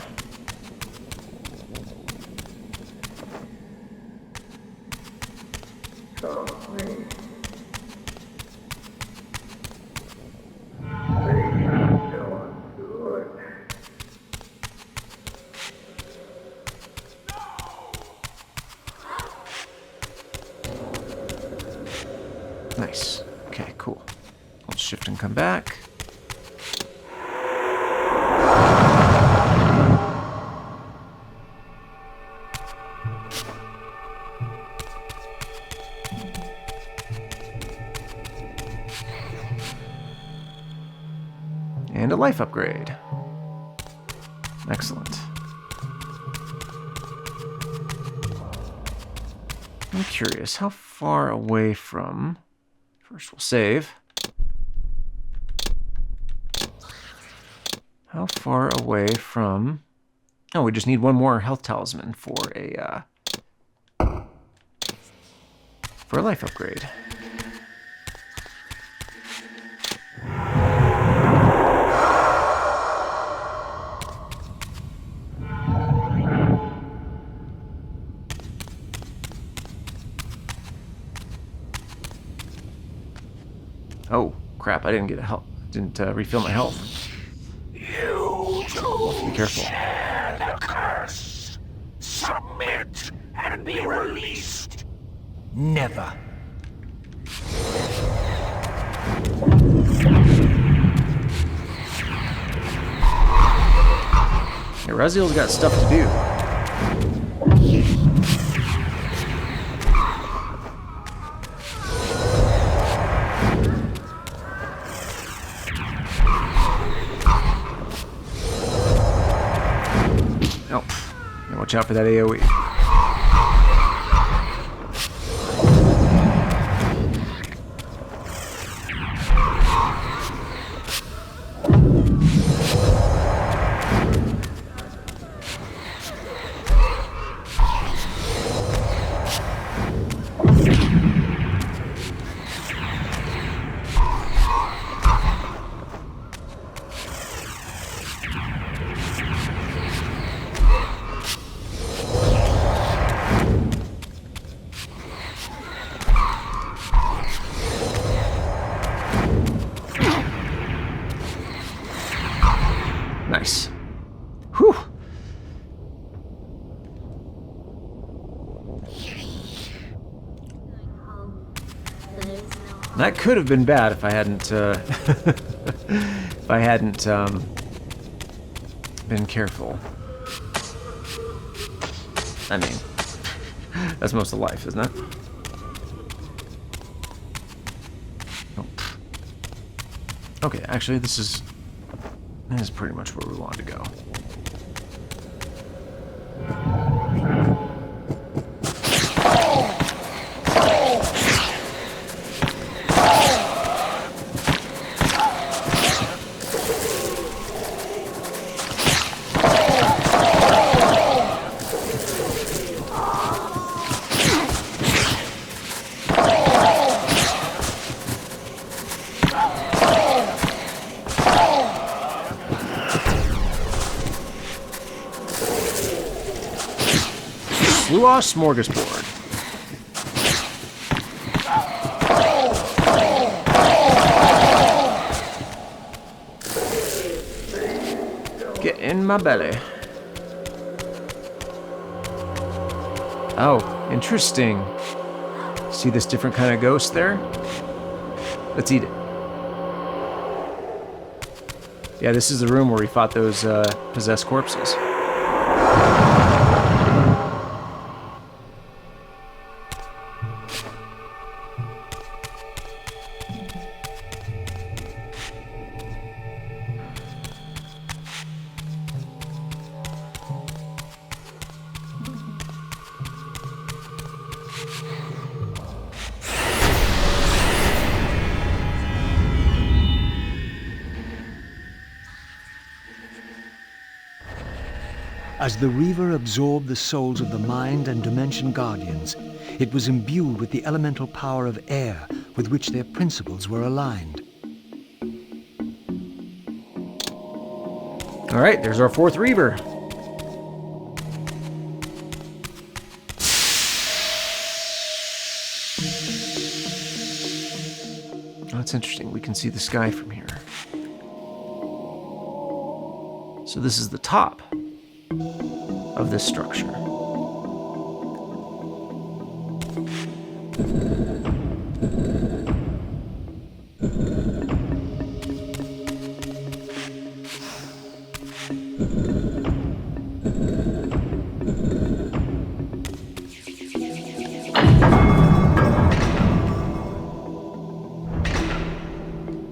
Nice. Okay, cool. I'll shift and come back. And a life upgrade. Excellent. I'm curious, how far away from... First we'll save. How far away from... Oh, we just need one more health talisman for a life upgrade. Oh, crap, I didn't get a health. Didn't refill my health. You too Be careful. share the curse. Submit and be released. Never. Yeah, Raziel's got stuff to do. Oh, yeah, watch out for that AoE. Nice. Whew. That could have been bad if I hadn't, been careful. I mean, that's most of life, isn't it? Nope. Okay, actually, this is pretty much where we want to go. Blue Osh Smorgasbord. Get in my belly. Oh, interesting. See this different kind of ghost there? Let's eat it. Yeah, this is the room where we fought those possessed corpses. As the Reaver absorbed the souls of the Mind and Dimension Guardians, it was imbued with the elemental power of air with which their principles were aligned. All right, there's our 4th Reaver. Oh, that's interesting. We can see the sky from here. So this is the top of this structure.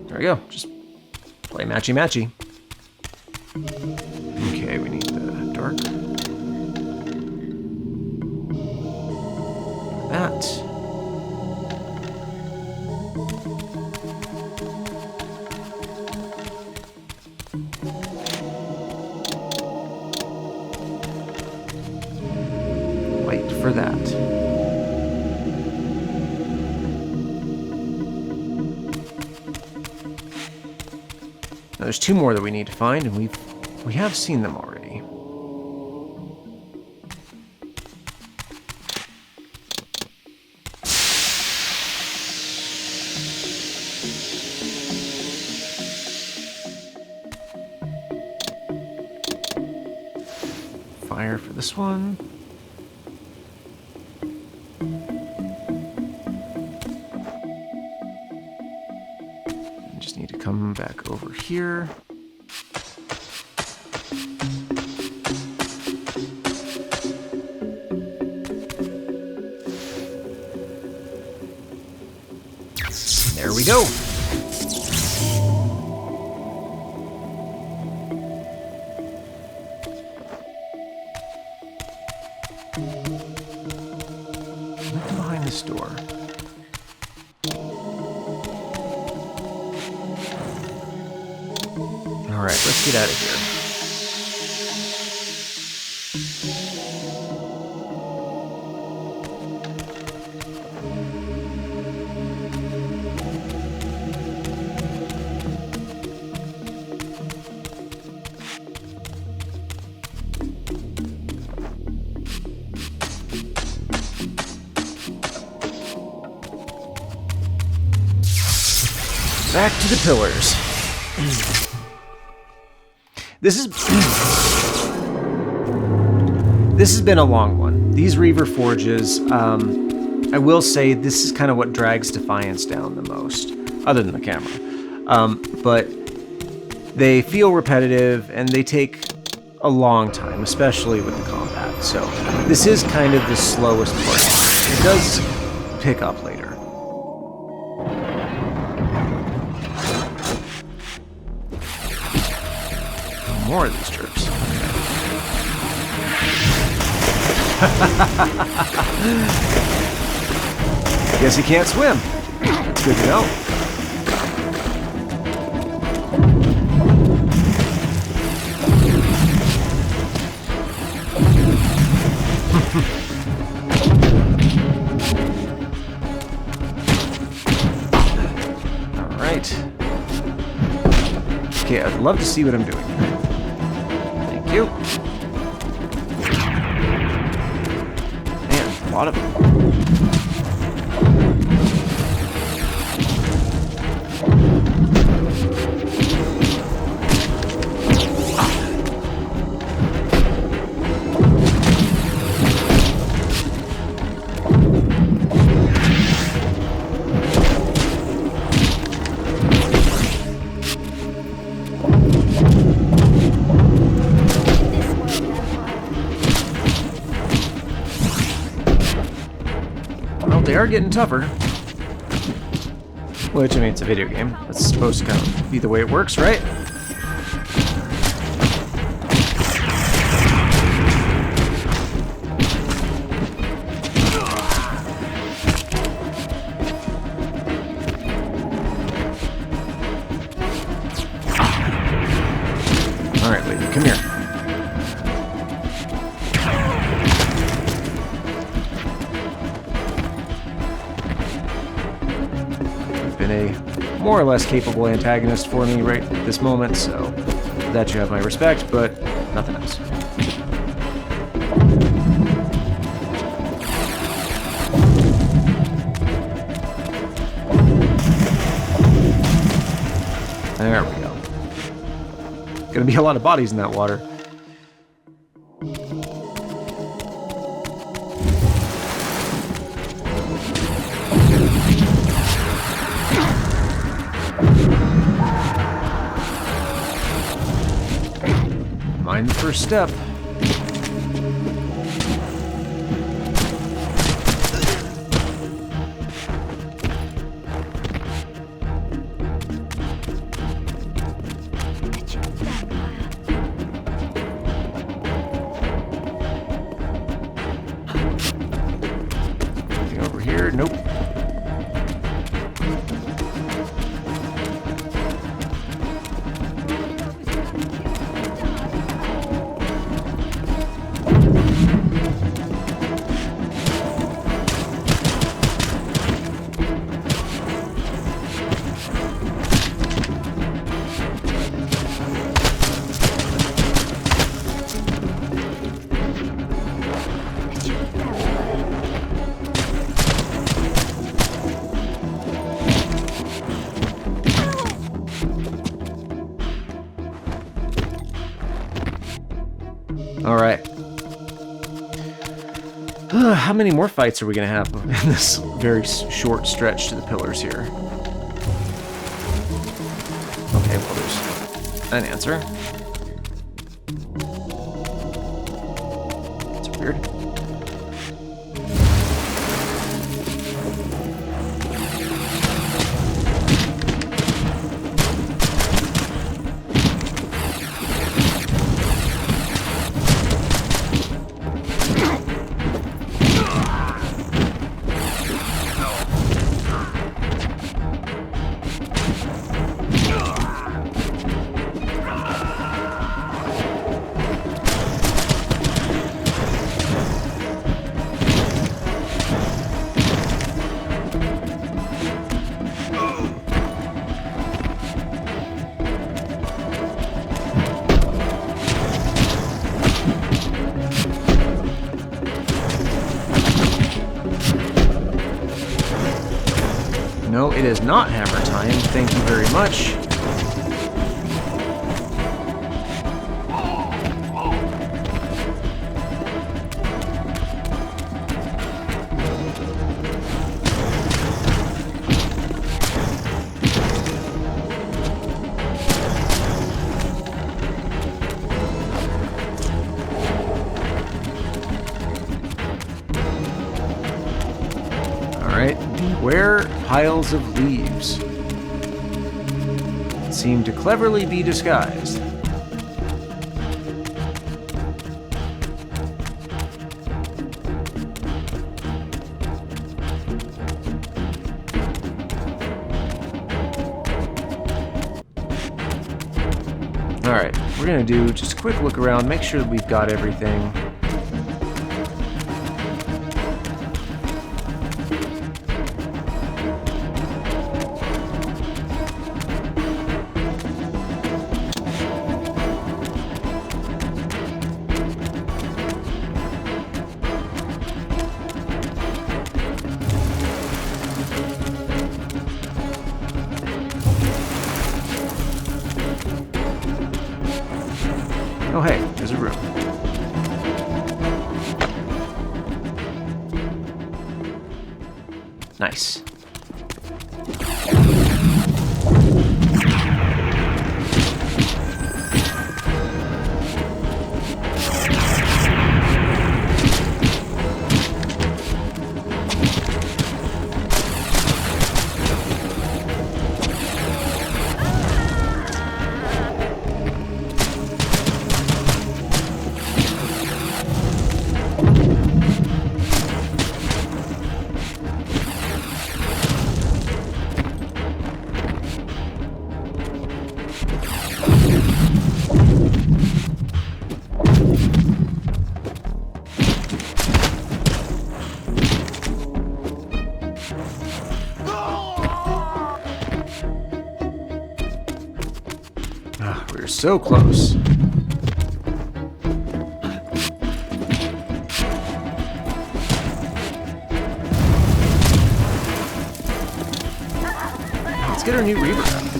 There we go. Just play matchy-matchy. Okay, we need the dark. That. Wait for that. Now there's 2 more that we need to find, and we have seen them already. Fire for this one. Just need to come back over here. There we go. Look behind this door. All right, let's get out of here. Back to the pillars. This has been a long one. These Reaver Forges, I will say this is kind of what drags Defiance down the most, other than the camera. But they feel repetitive and they take a long time, especially with the combat. So this is kind of the slowest part. It does pick up later. More of these jerks. Guess he can't swim. That's good to know. All right. Okay, I'd love to see what I'm doing. Thank you. Man, a lot of them. They are getting tougher. Which, I mean, it's a video game. That's supposed to kind of be the way it works, right? Alright, lady, come here. more or less capable antagonist for me right at this moment, so that should have my respect, but nothing else. There we go. Gonna be a lot of bodies in that water. Mind the first step. Anything over here? Nope. Alright. How many more fights are we going to have in this very short stretch to the pillars here? Okay, well, there's an answer. That's weird. No, it is not hammer time. Thank you very much. Alright, beware piles of leaves. Seem to cleverly be disguised. Alright, we're gonna do just a quick look around, make sure that we've got everything. Oh hey, there's a room. Nice. so close. Let's get our new Reaver out.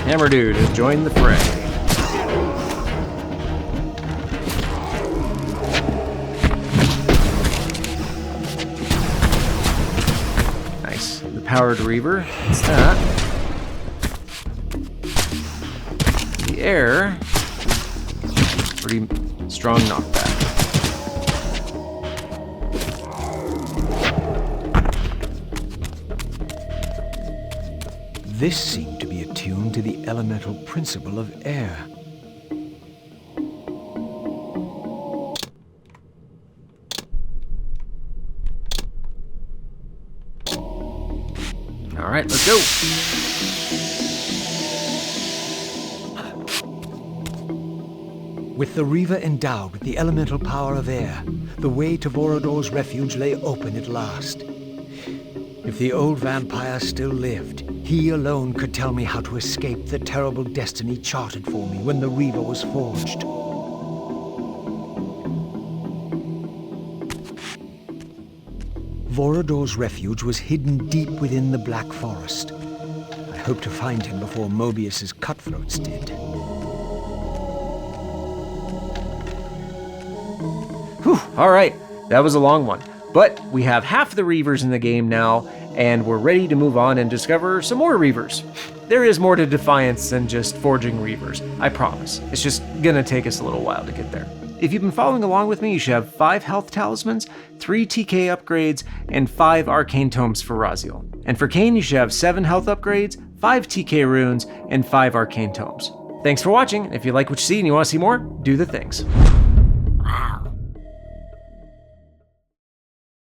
Hammer Dude has joined the fray. Nice. The powered Reaver. What's that? The air. Pretty strong knockback. This seemed to be attuned to the elemental principle of air. All right, let's go. With the Reaver endowed with the elemental power of air, the way to Vorador's refuge lay open at last. If the old vampire still lived, he alone could tell me how to escape the terrible destiny charted for me when the Reaver was forged. Vorador's refuge was hidden deep within the Black Forest. I hoped to find him before Mobius's cutthroats did. Whew, all right, that was a long one. But we have half the Reavers in the game now, and we're ready to move on and discover some more Reavers. There is more to Defiance than just forging Reavers, I promise. It's just gonna take us a little while to get there. If you've been following along with me, you should have 5 health talismans, 3 TK upgrades, and 5 arcane tomes for Raziel. And for Kain, you should have 7 health upgrades, 5 TK runes, and 5 arcane tomes. Thanks for watching. If you like what you see and you want to see more, do the things.